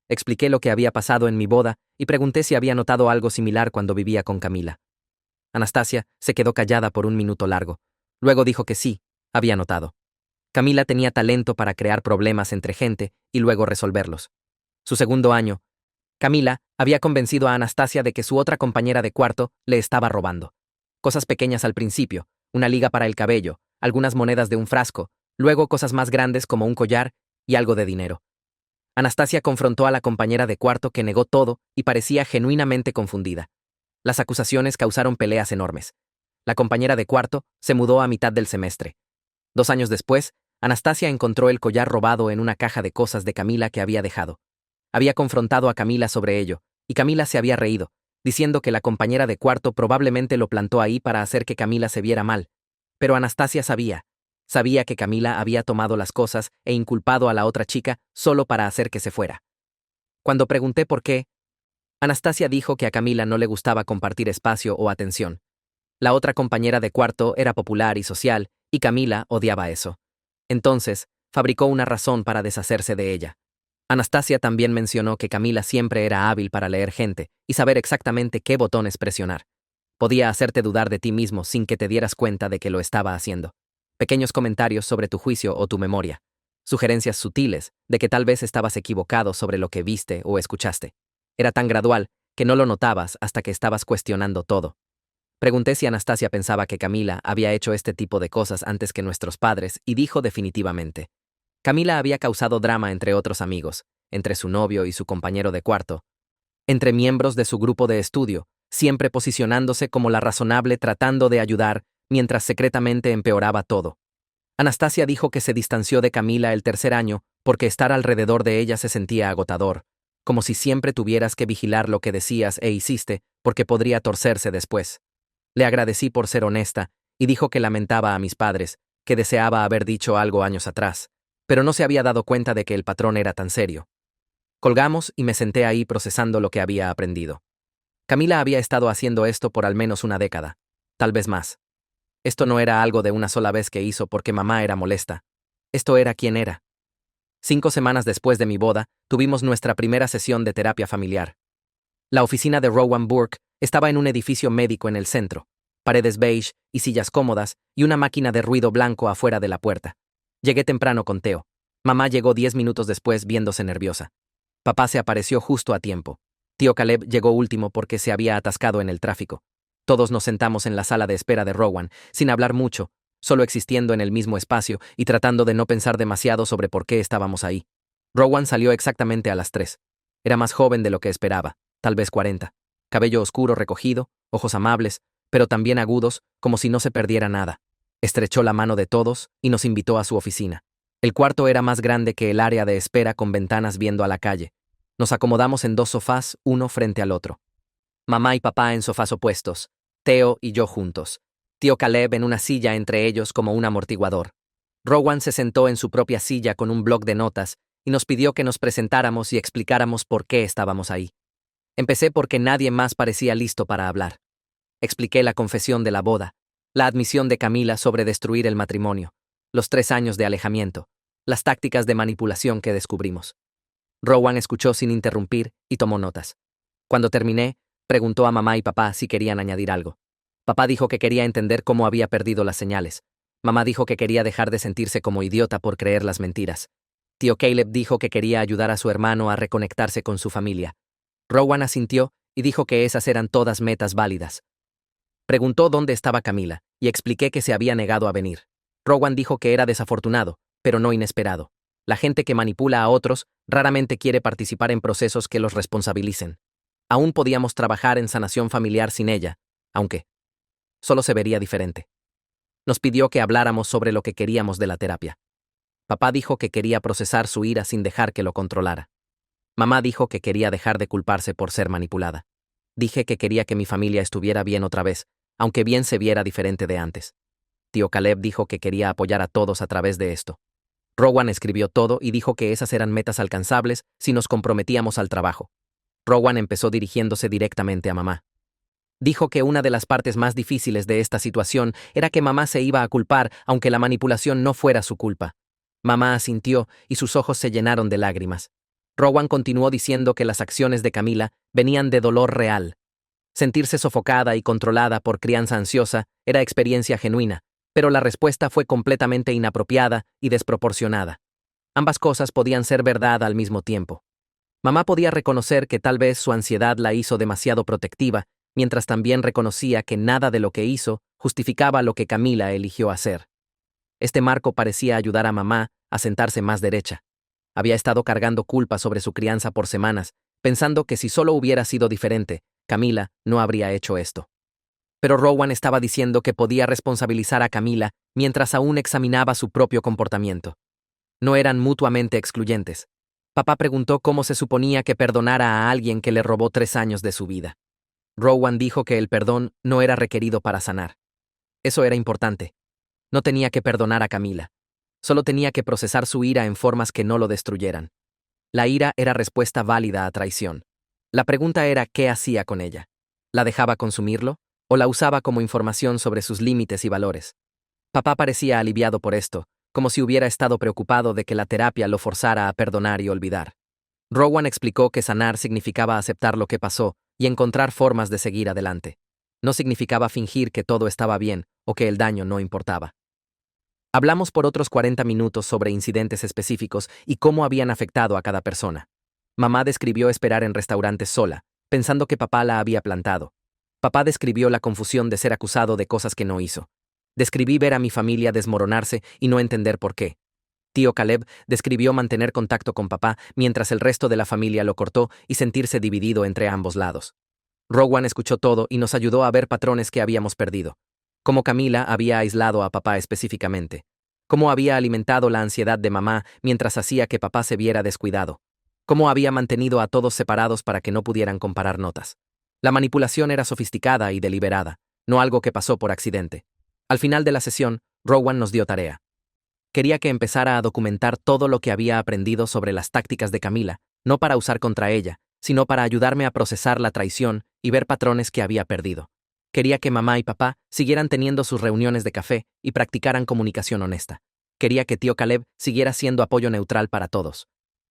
A: Expliqué lo que había pasado en mi boda y pregunté si había notado algo similar cuando vivía con Camila. Anastasia se quedó callada por un minuto largo. Luego dijo que sí, había notado. Camila tenía talento para crear problemas entre gente y luego resolverlos. Su segundo año, Camila había convencido a Anastasia de que su otra compañera de cuarto le estaba robando. Cosas pequeñas al principio, una liga para el cabello, algunas monedas de un frasco, luego cosas más grandes como un collar y algo de dinero. Anastasia confrontó a la compañera de cuarto que negó todo y parecía genuinamente confundida. Las acusaciones causaron peleas enormes. La compañera de cuarto se mudó a mitad del semestre. 2 años después, Anastasia encontró el collar robado en una caja de cosas de Camila que había dejado. Había confrontado a Camila sobre ello, y Camila se había reído, diciendo que la compañera de cuarto probablemente lo plantó ahí para hacer que Camila se viera mal. Pero Anastasia sabía que Camila había tomado las cosas e inculpado a la otra chica solo para hacer que se fuera. Cuando pregunté por qué, Anastasia dijo que a Camila no le gustaba compartir espacio o atención. La otra compañera de cuarto era popular y social, y Camila odiaba eso. Entonces, fabricó una razón para deshacerse de ella. Anastasia también mencionó que Camila siempre era hábil para leer gente y saber exactamente qué botones presionar. Podía hacerte dudar de ti mismo sin que te dieras cuenta de que lo estaba haciendo. Pequeños comentarios sobre tu juicio o tu memoria. Sugerencias sutiles de que tal vez estabas equivocado sobre lo que viste o escuchaste. Era tan gradual que no lo notabas hasta que estabas cuestionando todo. Pregunté si Anastasia pensaba que Camila había hecho este tipo de cosas antes que nuestros padres y dijo definitivamente. Camila había causado drama entre otros amigos, entre su novio y su compañero de cuarto, entre miembros de su grupo de estudio, siempre posicionándose como la razonable tratando de ayudar, mientras secretamente empeoraba todo. Anastasia dijo que se distanció de Camila el tercer año porque estar alrededor de ella se sentía agotador, como si siempre tuvieras que vigilar lo que decías e hiciste porque podría torcerse después. Le agradecí por ser honesta y dijo que lamentaba a mis padres, que deseaba haber dicho algo años atrás, pero no se había dado cuenta de que el patrón era tan serio. Colgamos y me senté ahí procesando lo que había aprendido. Camila había estado haciendo esto por al menos una década, tal vez más. Esto no era algo de una sola vez que hizo porque mamá era molesta. Esto era quien era. 5 semanas después de mi boda, tuvimos nuestra primera sesión de terapia familiar. La oficina de Rowan Burke estaba en un edificio médico en el centro, paredes beige y sillas cómodas y una máquina de ruido blanco afuera de la puerta. Llegué temprano con Theo. Mamá llegó 10 minutos después viéndose nerviosa. Papá se apareció justo a tiempo. Tío Caleb llegó último porque se había atascado en el tráfico. Todos nos sentamos en la sala de espera de Rowan, sin hablar mucho, solo existiendo en el mismo espacio y tratando de no pensar demasiado sobre por qué estábamos ahí. Rowan salió exactamente a las 3. Era más joven de lo que esperaba, tal vez 40. Cabello oscuro recogido, ojos amables, pero también agudos, como si no se perdiera nada. Estrechó la mano de todos y nos invitó a su oficina. El cuarto era más grande que el área de espera con ventanas viendo a la calle. Nos acomodamos en 2 sofás, uno frente al otro. Mamá y papá en sofás opuestos, Theo y yo juntos. Tío Caleb en una silla entre ellos como un amortiguador. Rowan se sentó en su propia silla con un bloc de notas y nos pidió que nos presentáramos y explicáramos por qué estábamos ahí. Empecé porque nadie más parecía listo para hablar. Expliqué la confesión de la boda, la admisión de Camila sobre destruir el matrimonio, los 3 años de alejamiento, las tácticas de manipulación que descubrimos. Rowan escuchó sin interrumpir y tomó notas. Cuando terminé, preguntó a mamá y papá si querían añadir algo. Papá dijo que quería entender cómo había perdido las señales. Mamá dijo que quería dejar de sentirse como idiota por creer las mentiras. Tío Caleb dijo que quería ayudar a su hermano a reconectarse con su familia. Rowan asintió y dijo que esas eran todas metas válidas. Preguntó dónde estaba Camila, y expliqué que se había negado a venir. Rowan dijo que era desafortunado, pero no inesperado. La gente que manipula a otros raramente quiere participar en procesos que los responsabilicen. Aún podíamos trabajar en sanación familiar sin ella, aunque solo se vería diferente. Nos pidió que habláramos sobre lo que queríamos de la terapia. Papá dijo que quería procesar su ira sin dejar que lo controlara. Mamá dijo que quería dejar de culparse por ser manipulada. Dije que quería que mi familia estuviera bien otra vez, aunque bien se viera diferente de antes. Tío Caleb dijo que quería apoyar a todos a través de esto. Rowan escribió todo y dijo que esas eran metas alcanzables si nos comprometíamos al trabajo. Rowan empezó dirigiéndose directamente a mamá. Dijo que una de las partes más difíciles de esta situación era que mamá se iba a culpar aunque la manipulación no fuera su culpa. Mamá asintió y sus ojos se llenaron de lágrimas. Rowan continuó diciendo que las acciones de Camila venían de dolor real. Sentirse sofocada y controlada por crianza ansiosa era experiencia genuina, pero la respuesta fue completamente inapropiada y desproporcionada. Ambas cosas podían ser verdad al mismo tiempo. Mamá podía reconocer que tal vez su ansiedad la hizo demasiado protectiva, mientras también reconocía que nada de lo que hizo justificaba lo que Camila eligió hacer. Este marco parecía ayudar a mamá a sentarse más derecha. Había estado cargando culpa sobre su crianza por semanas, pensando que si solo hubiera sido diferente, Camila no habría hecho esto. Pero Rowan estaba diciendo que podía responsabilizar a Camila mientras aún examinaba su propio comportamiento. No eran mutuamente excluyentes. Papá preguntó cómo se suponía que perdonara a alguien que le robó 3 años de su vida. Rowan dijo que el perdón no era requerido para sanar. Eso era importante. No tenía que perdonar a Camila. Solo tenía que procesar su ira en formas que no lo destruyeran. La ira era respuesta válida a traición. La pregunta era qué hacía con ella. ¿La dejaba consumirlo? ¿O la usaba como información sobre sus límites y valores? Papá parecía aliviado por esto, como si hubiera estado preocupado de que la terapia lo forzara a perdonar y olvidar. Rowan explicó que sanar significaba aceptar lo que pasó y encontrar formas de seguir adelante. No significaba fingir que todo estaba bien o que el daño no importaba. Hablamos por otros 40 minutos sobre incidentes específicos y cómo habían afectado a cada persona. Mamá describió esperar en restaurantes sola, pensando que papá la había plantado. Papá describió la confusión de ser acusado de cosas que no hizo. Describí ver a mi familia desmoronarse y no entender por qué. Tío Caleb describió mantener contacto con papá mientras el resto de la familia lo cortó y sentirse dividido entre ambos lados. Rowan escuchó todo y nos ayudó a ver patrones que habíamos perdido. Cómo Camila había aislado a papá específicamente. Cómo había alimentado la ansiedad de mamá mientras hacía que papá se viera descuidado. Cómo había mantenido a todos separados para que no pudieran comparar notas. La manipulación era sofisticada y deliberada, no algo que pasó por accidente. Al final de la sesión, Rowan nos dio tarea. Quería que empezara a documentar todo lo que había aprendido sobre las tácticas de Camila, no para usar contra ella, sino para ayudarme a procesar la traición y ver patrones que había perdido. Quería que mamá y papá siguieran teniendo sus reuniones de café y practicaran comunicación honesta. Quería que tío Caleb siguiera siendo apoyo neutral para todos.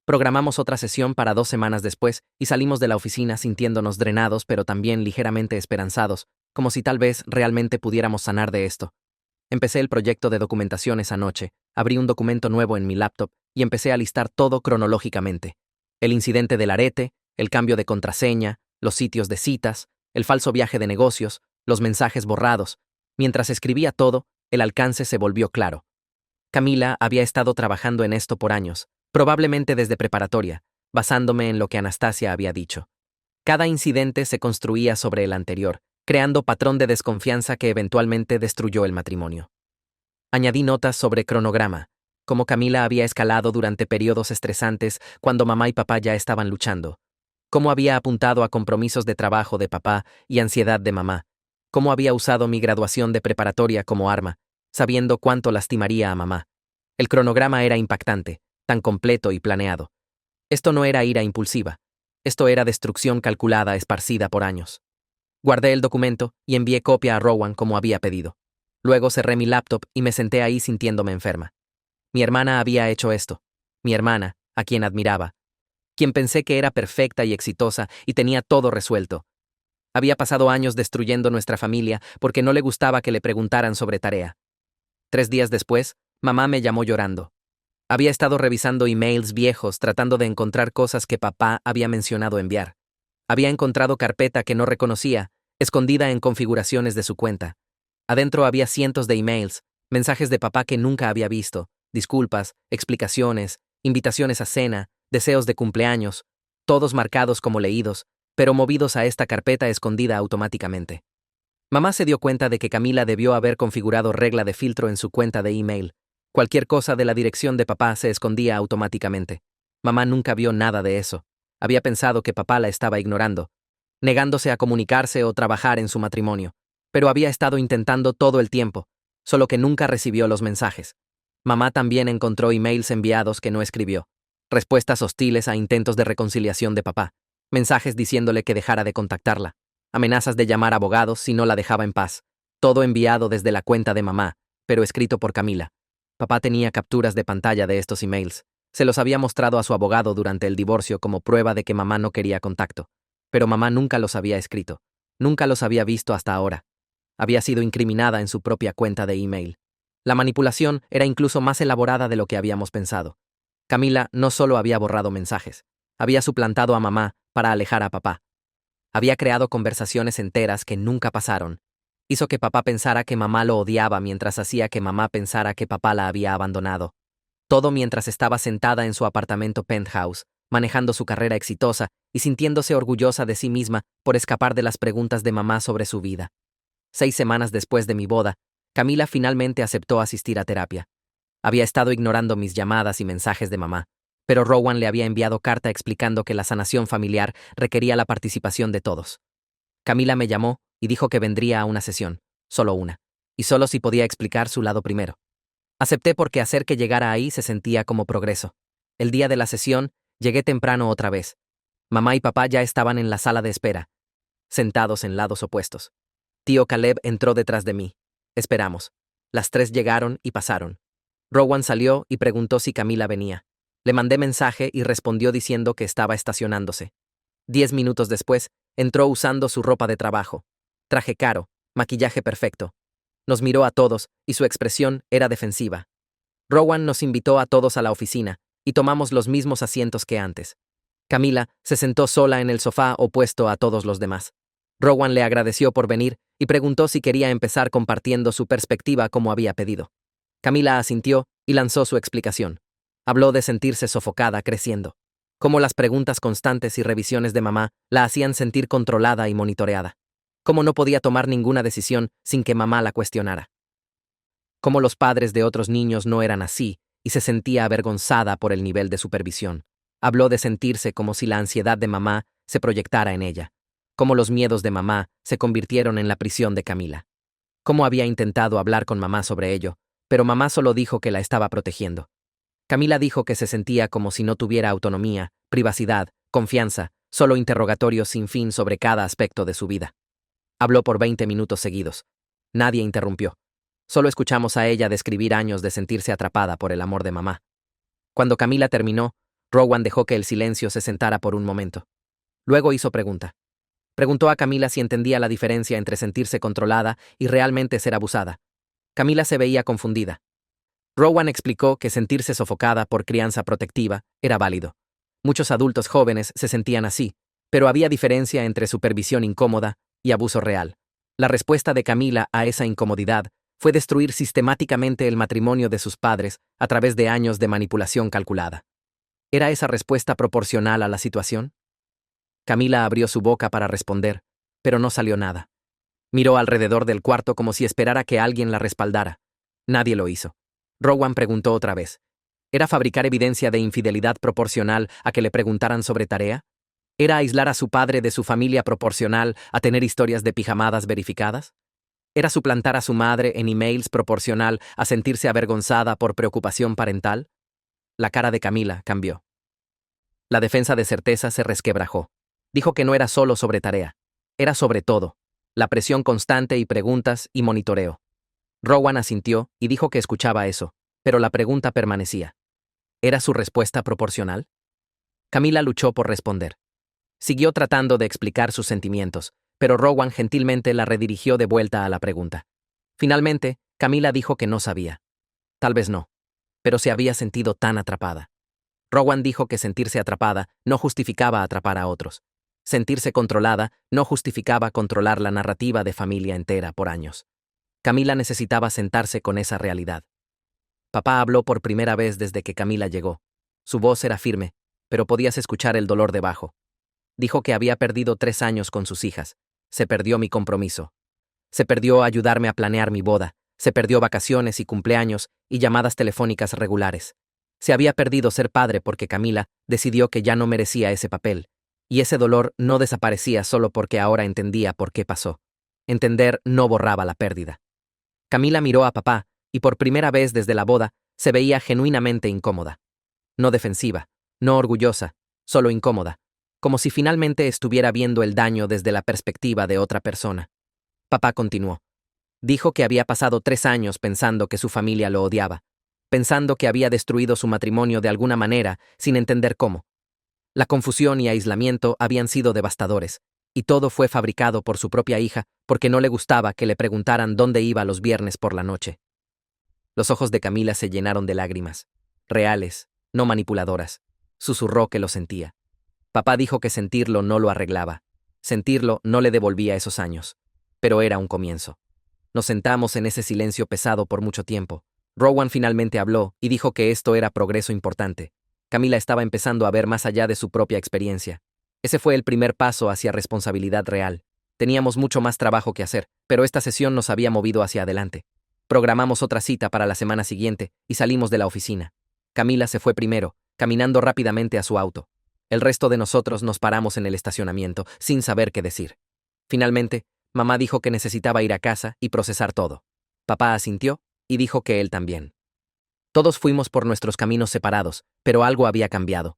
A: Programamos otra sesión para 2 semanas después y salimos de la oficina sintiéndonos drenados pero también ligeramente esperanzados, como si tal vez realmente pudiéramos sanar de esto. Empecé el proyecto de documentación esa noche, abrí un documento nuevo en mi laptop y empecé a listar todo cronológicamente. El incidente del arete, el cambio de contraseña, los sitios de citas, el falso viaje de negocios, los mensajes borrados. Mientras escribía todo, el alcance se volvió claro. Camila había estado trabajando en esto por años, probablemente desde preparatoria, basándome en lo que Anastasia había dicho. Cada incidente se construía sobre el anterior, creando patrón de desconfianza que eventualmente destruyó el matrimonio. Añadí notas sobre cronograma, cómo Camila había escalado durante periodos estresantes cuando mamá y papá ya estaban luchando, cómo había apuntado a compromisos de trabajo de papá y ansiedad de mamá, cómo había usado mi graduación de preparatoria como arma, sabiendo cuánto lastimaría a mamá. El cronograma era impactante, tan completo y planeado. Esto no era ira impulsiva, esto era destrucción calculada esparcida por años. Guardé el documento y envié copia a Rowan como había pedido. Luego cerré mi laptop y me senté ahí sintiéndome enferma. Mi hermana había hecho esto. Mi hermana, a quien admiraba. Quien pensé que era perfecta y exitosa y tenía todo resuelto. Había pasado años destruyendo nuestra familia porque no le gustaba que le preguntaran sobre tarea. 3 días después, mamá me llamó llorando. Había estado revisando emails viejos tratando de encontrar cosas que papá había mencionado enviar. Había encontrado carpeta que no reconocía, escondida en configuraciones de su cuenta. Adentro había cientos de emails, mensajes de papá que nunca había visto, disculpas, explicaciones, invitaciones a cena, deseos de cumpleaños, todos marcados como leídos, pero movidos a esta carpeta escondida automáticamente. Mamá se dio cuenta de que Camila debió haber configurado regla de filtro en su cuenta de email. Cualquier cosa de la dirección de papá se escondía automáticamente. Mamá nunca vio nada de eso. Había pensado que papá la estaba ignorando, negándose a comunicarse o trabajar en su matrimonio, pero había estado intentando todo el tiempo, solo que nunca recibió los mensajes. Mamá también encontró emails enviados que no escribió, respuestas hostiles a intentos de reconciliación de papá, mensajes diciéndole que dejara de contactarla, amenazas de llamar abogados si no la dejaba en paz, todo enviado desde la cuenta de mamá, pero escrito por Camila. Papá tenía capturas de pantalla de estos emails. Se los había mostrado a su abogado durante el divorcio como prueba de que mamá no quería contacto. Pero mamá nunca los había escrito. Nunca los había visto hasta ahora. Había sido incriminada en su propia cuenta de email. La manipulación era incluso más elaborada de lo que habíamos pensado. Camila no solo había borrado mensajes, había suplantado a mamá para alejar a papá. Había creado conversaciones enteras que nunca pasaron. Hizo que papá pensara que mamá lo odiaba mientras hacía que mamá pensara que papá la había abandonado. Todo mientras estaba sentada en su apartamento penthouse, manejando su carrera exitosa y sintiéndose orgullosa de sí misma por escapar de las preguntas de mamá sobre su vida. 6 semanas después de mi boda, Camila finalmente aceptó asistir a terapia. Había estado ignorando mis llamadas y mensajes de mamá, pero Rowan le había enviado carta explicando que la sanación familiar requería la participación de todos. Camila me llamó y dijo que vendría a una sesión, solo una, y solo si podía explicar su lado primero. Acepté porque hacer que llegara ahí se sentía como progreso. El día de la sesión, llegué temprano otra vez. Mamá y papá ya estaban en la sala de espera, sentados en lados opuestos. Tío Caleb entró detrás de mí. Esperamos. Las 3 llegaron y pasaron. Rowan salió y preguntó si Camila venía. Le mandé mensaje y respondió diciendo que estaba estacionándose. 10 minutos después, entró usando su ropa de trabajo. Traje caro, maquillaje perfecto. Nos miró a todos y su expresión era defensiva. Rowan nos invitó a todos a la oficina y tomamos los mismos asientos que antes. Camila se sentó sola en el sofá opuesto a todos los demás. Rowan le agradeció por venir y preguntó si quería empezar compartiendo su perspectiva como había pedido. Camila asintió y lanzó su explicación. Habló de sentirse sofocada creciendo, cómo las preguntas constantes y revisiones de mamá la hacían sentir controlada y monitoreada, cómo no podía tomar ninguna decisión sin que mamá la cuestionara, cómo los padres de otros niños no eran así y se sentía avergonzada por el nivel de supervisión. Habló de sentirse como si la ansiedad de mamá se proyectara en ella, cómo los miedos de mamá se convirtieron en la prisión de Camila, cómo había intentado hablar con mamá sobre ello, pero mamá solo dijo que la estaba protegiendo. Camila dijo que se sentía como si no tuviera autonomía, privacidad, confianza, solo interrogatorios sin fin sobre cada aspecto de su vida. Habló por 20 minutos seguidos. Nadie interrumpió. Solo escuchamos a ella describir años de sentirse atrapada por el amor de mamá. Cuando Camila terminó, Rowan dejó que el silencio se sentara por un momento. Luego hizo pregunta. Preguntó a Camila si entendía la diferencia entre sentirse controlada y realmente ser abusada. Camila se veía confundida. Rowan explicó que sentirse sofocada por crianza protectiva era válido. Muchos adultos jóvenes se sentían así, pero había diferencia entre supervisión incómoda y abuso real. La respuesta de Camila a esa incomodidad fue destruir sistemáticamente el matrimonio de sus padres a través de años de manipulación calculada. ¿Era esa respuesta proporcional a la situación? Camila abrió su boca para responder, pero no salió nada. Miró alrededor del cuarto como si esperara que alguien la respaldara. Nadie lo hizo. Rowan preguntó otra vez. ¿Era fabricar evidencia de infidelidad proporcional a que le preguntaran sobre tarea? ¿Era aislar a su padre de su familia proporcional a tener historias de pijamadas verificadas? ¿Era suplantar a su madre en emails proporcional a sentirse avergonzada por preocupación parental? La cara de Camila cambió. La defensa de certeza se resquebrajó. Dijo que no era solo sobre tarea. Era sobre todo. La presión constante y preguntas y monitoreo. Rowan asintió y dijo que escuchaba eso, pero la pregunta permanecía. ¿Era su respuesta proporcional? Camila luchó por responder. Siguió tratando de explicar sus sentimientos, pero Rowan gentilmente la redirigió de vuelta a la pregunta. Finalmente, Camila dijo que no sabía. Tal vez no, pero se había sentido tan atrapada. Rowan dijo que sentirse atrapada no justificaba atrapar a otros. Sentirse controlada no justificaba controlar la narrativa de familia entera por años. Camila necesitaba sentarse con esa realidad. Papá habló por primera vez desde que Camila llegó. Su voz era firme, pero podías escuchar el dolor debajo. Dijo que había perdido 3 años con sus hijas. Se perdió mi compromiso. Se perdió ayudarme a planear mi boda. Se perdió vacaciones y cumpleaños y llamadas telefónicas regulares. Se había perdido ser padre porque Camila decidió que ya no merecía ese papel. Y ese dolor no desaparecía solo porque ahora entendía por qué pasó. Entender no borraba la pérdida. Camila miró a papá, y por primera vez desde la boda, Se veía genuinamente incómoda. No defensiva, no orgullosa, solo incómoda, como si finalmente estuviera viendo el daño desde la perspectiva de otra persona. Papá continuó. Dijo que había pasado 3 años pensando que su familia lo odiaba, pensando que había destruido su matrimonio de alguna manera, sin entender cómo. La confusión y aislamiento habían sido devastadores, y todo fue fabricado por su propia hija porque no le gustaba que le preguntaran dónde iba los viernes por la noche. Los ojos de Camila se llenaron de lágrimas, reales, no manipuladoras. Susurró que lo sentía. Papá dijo que sentirlo no lo arreglaba. Sentirlo no le devolvía esos años. Pero era un comienzo. Nos sentamos en ese silencio pesado por mucho tiempo. Rowan finalmente habló y dijo que esto era progreso importante. Camila estaba empezando a ver más allá de su propia experiencia. Ese fue el primer paso hacia responsabilidad real. Teníamos mucho más trabajo que hacer, pero esta sesión nos había movido hacia adelante. Programamos otra cita para la semana siguiente y salimos de la oficina. Camila se fue primero, caminando rápidamente a su auto. El resto de nosotros nos paramos en el estacionamiento, sin saber qué decir. Finalmente, mamá dijo que necesitaba ir a casa y procesar todo. Papá asintió y dijo que él también. Todos fuimos por nuestros caminos separados, pero algo había cambiado.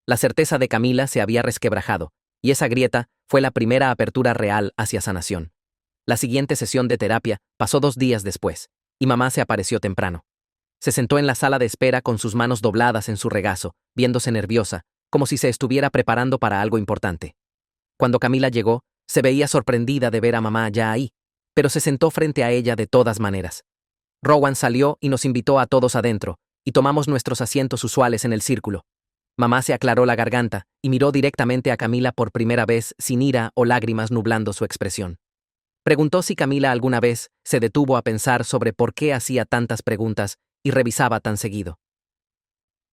A: La certeza de Camila se había resquebrajado, y esa grieta fue la primera apertura real hacia sanación. La siguiente sesión de terapia pasó 2 días después, y mamá se apareció temprano. Se sentó en la sala de espera con sus manos dobladas en su regazo, viéndose nerviosa, como si se estuviera preparando para algo importante. Cuando Camila llegó, se veía sorprendida de ver a mamá ya ahí, pero se sentó frente a ella de todas maneras. Rowan salió y nos invitó a todos adentro, y tomamos nuestros asientos usuales en el círculo. Mamá se aclaró la garganta y miró directamente a Camila por primera vez sin ira o lágrimas nublando su expresión. Preguntó si Camila alguna vez se detuvo a pensar sobre por qué hacía tantas preguntas y revisaba tan seguido.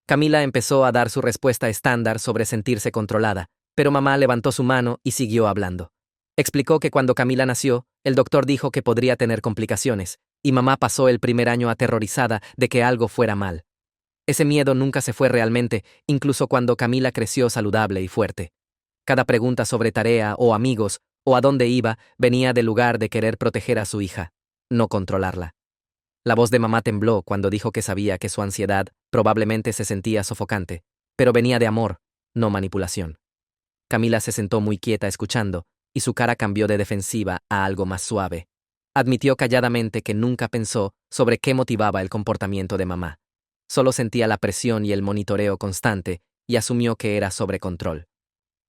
A: Camila empezó a dar su respuesta estándar sobre sentirse controlada, pero mamá levantó su mano y siguió hablando. Explicó que cuando Camila nació, el doctor dijo que podría tener complicaciones, y mamá pasó el primer año aterrorizada de que algo fuera mal. Ese miedo nunca se fue realmente, incluso cuando Camila creció saludable y fuerte. Cada pregunta sobre tarea o amigos o a dónde iba venía del lugar de querer proteger a su hija, no controlarla. La voz de mamá tembló cuando dijo que sabía que su ansiedad probablemente se sentía sofocante, pero venía de amor, no manipulación. Camila se sentó muy quieta escuchando, y su cara cambió de defensiva a algo más suave. Admitió calladamente que nunca pensó sobre qué motivaba el comportamiento de mamá. Solo sentía la presión y el monitoreo constante, y asumió que era sobre control.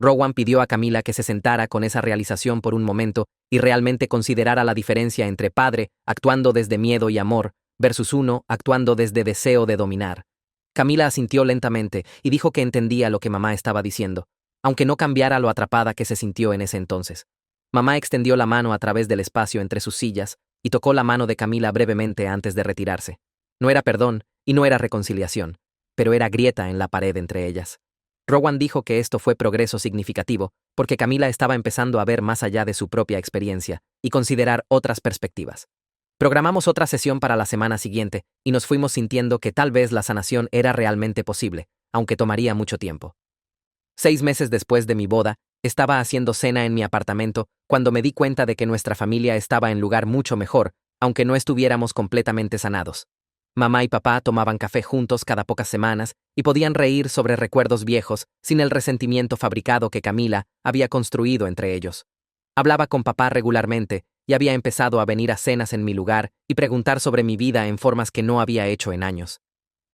A: Rowan pidió a Camila que se sentara con esa realización por un momento y realmente considerara la diferencia entre padre, actuando desde miedo y amor, versus uno, actuando desde deseo de dominar. Camila asintió lentamente y dijo que entendía lo que mamá estaba diciendo, aunque no cambiara lo atrapada que se sintió en ese entonces. Mamá extendió la mano a través del espacio entre sus sillas y tocó la mano de Camila brevemente antes de retirarse. No era perdón y no era reconciliación, pero era grieta en la pared entre ellas. Rowan dijo que esto fue progreso significativo porque Camila estaba empezando a ver más allá de su propia experiencia y considerar otras perspectivas. Programamos otra sesión para la semana siguiente y nos fuimos sintiendo que tal vez la sanación era realmente posible, aunque tomaría mucho tiempo. 6 meses después de mi boda, estaba haciendo cena en mi apartamento cuando me di cuenta de que nuestra familia estaba en lugar mucho mejor, aunque no estuviéramos completamente sanados. Mamá y papá tomaban café juntos cada pocas semanas y podían reír sobre recuerdos viejos sin el resentimiento fabricado que Camila había construido entre ellos. Hablaba con papá regularmente y había empezado a venir a cenas en mi lugar y preguntar sobre mi vida en formas que no había hecho en años.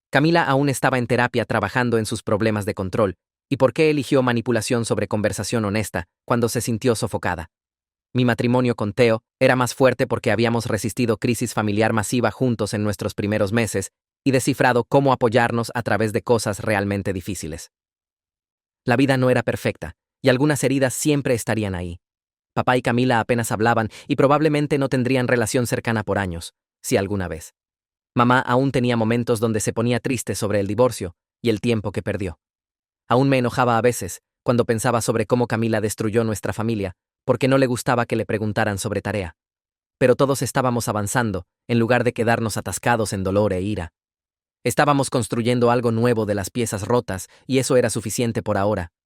A: Camila aún estaba en terapia trabajando en sus problemas de control, y por qué eligió manipulación sobre conversación honesta cuando se sintió sofocada. Mi matrimonio con Theo era más fuerte porque habíamos resistido crisis familiar masiva juntos en nuestros primeros meses y descifrado cómo apoyarnos a través de cosas realmente difíciles. La vida no era perfecta, y algunas heridas siempre estarían ahí. Papá y Camila apenas hablaban y probablemente no tendrían relación cercana por años, si alguna vez. Mamá aún tenía momentos donde se ponía triste sobre el divorcio y el tiempo que perdió. Aún me enojaba a veces cuando pensaba sobre cómo Camila destruyó nuestra familia, porque no le gustaba que le preguntaran sobre tarea. Pero todos estábamos avanzando, en lugar de quedarnos atascados en dolor e ira. Estábamos construyendo algo nuevo de las piezas rotas, y eso era suficiente por ahora,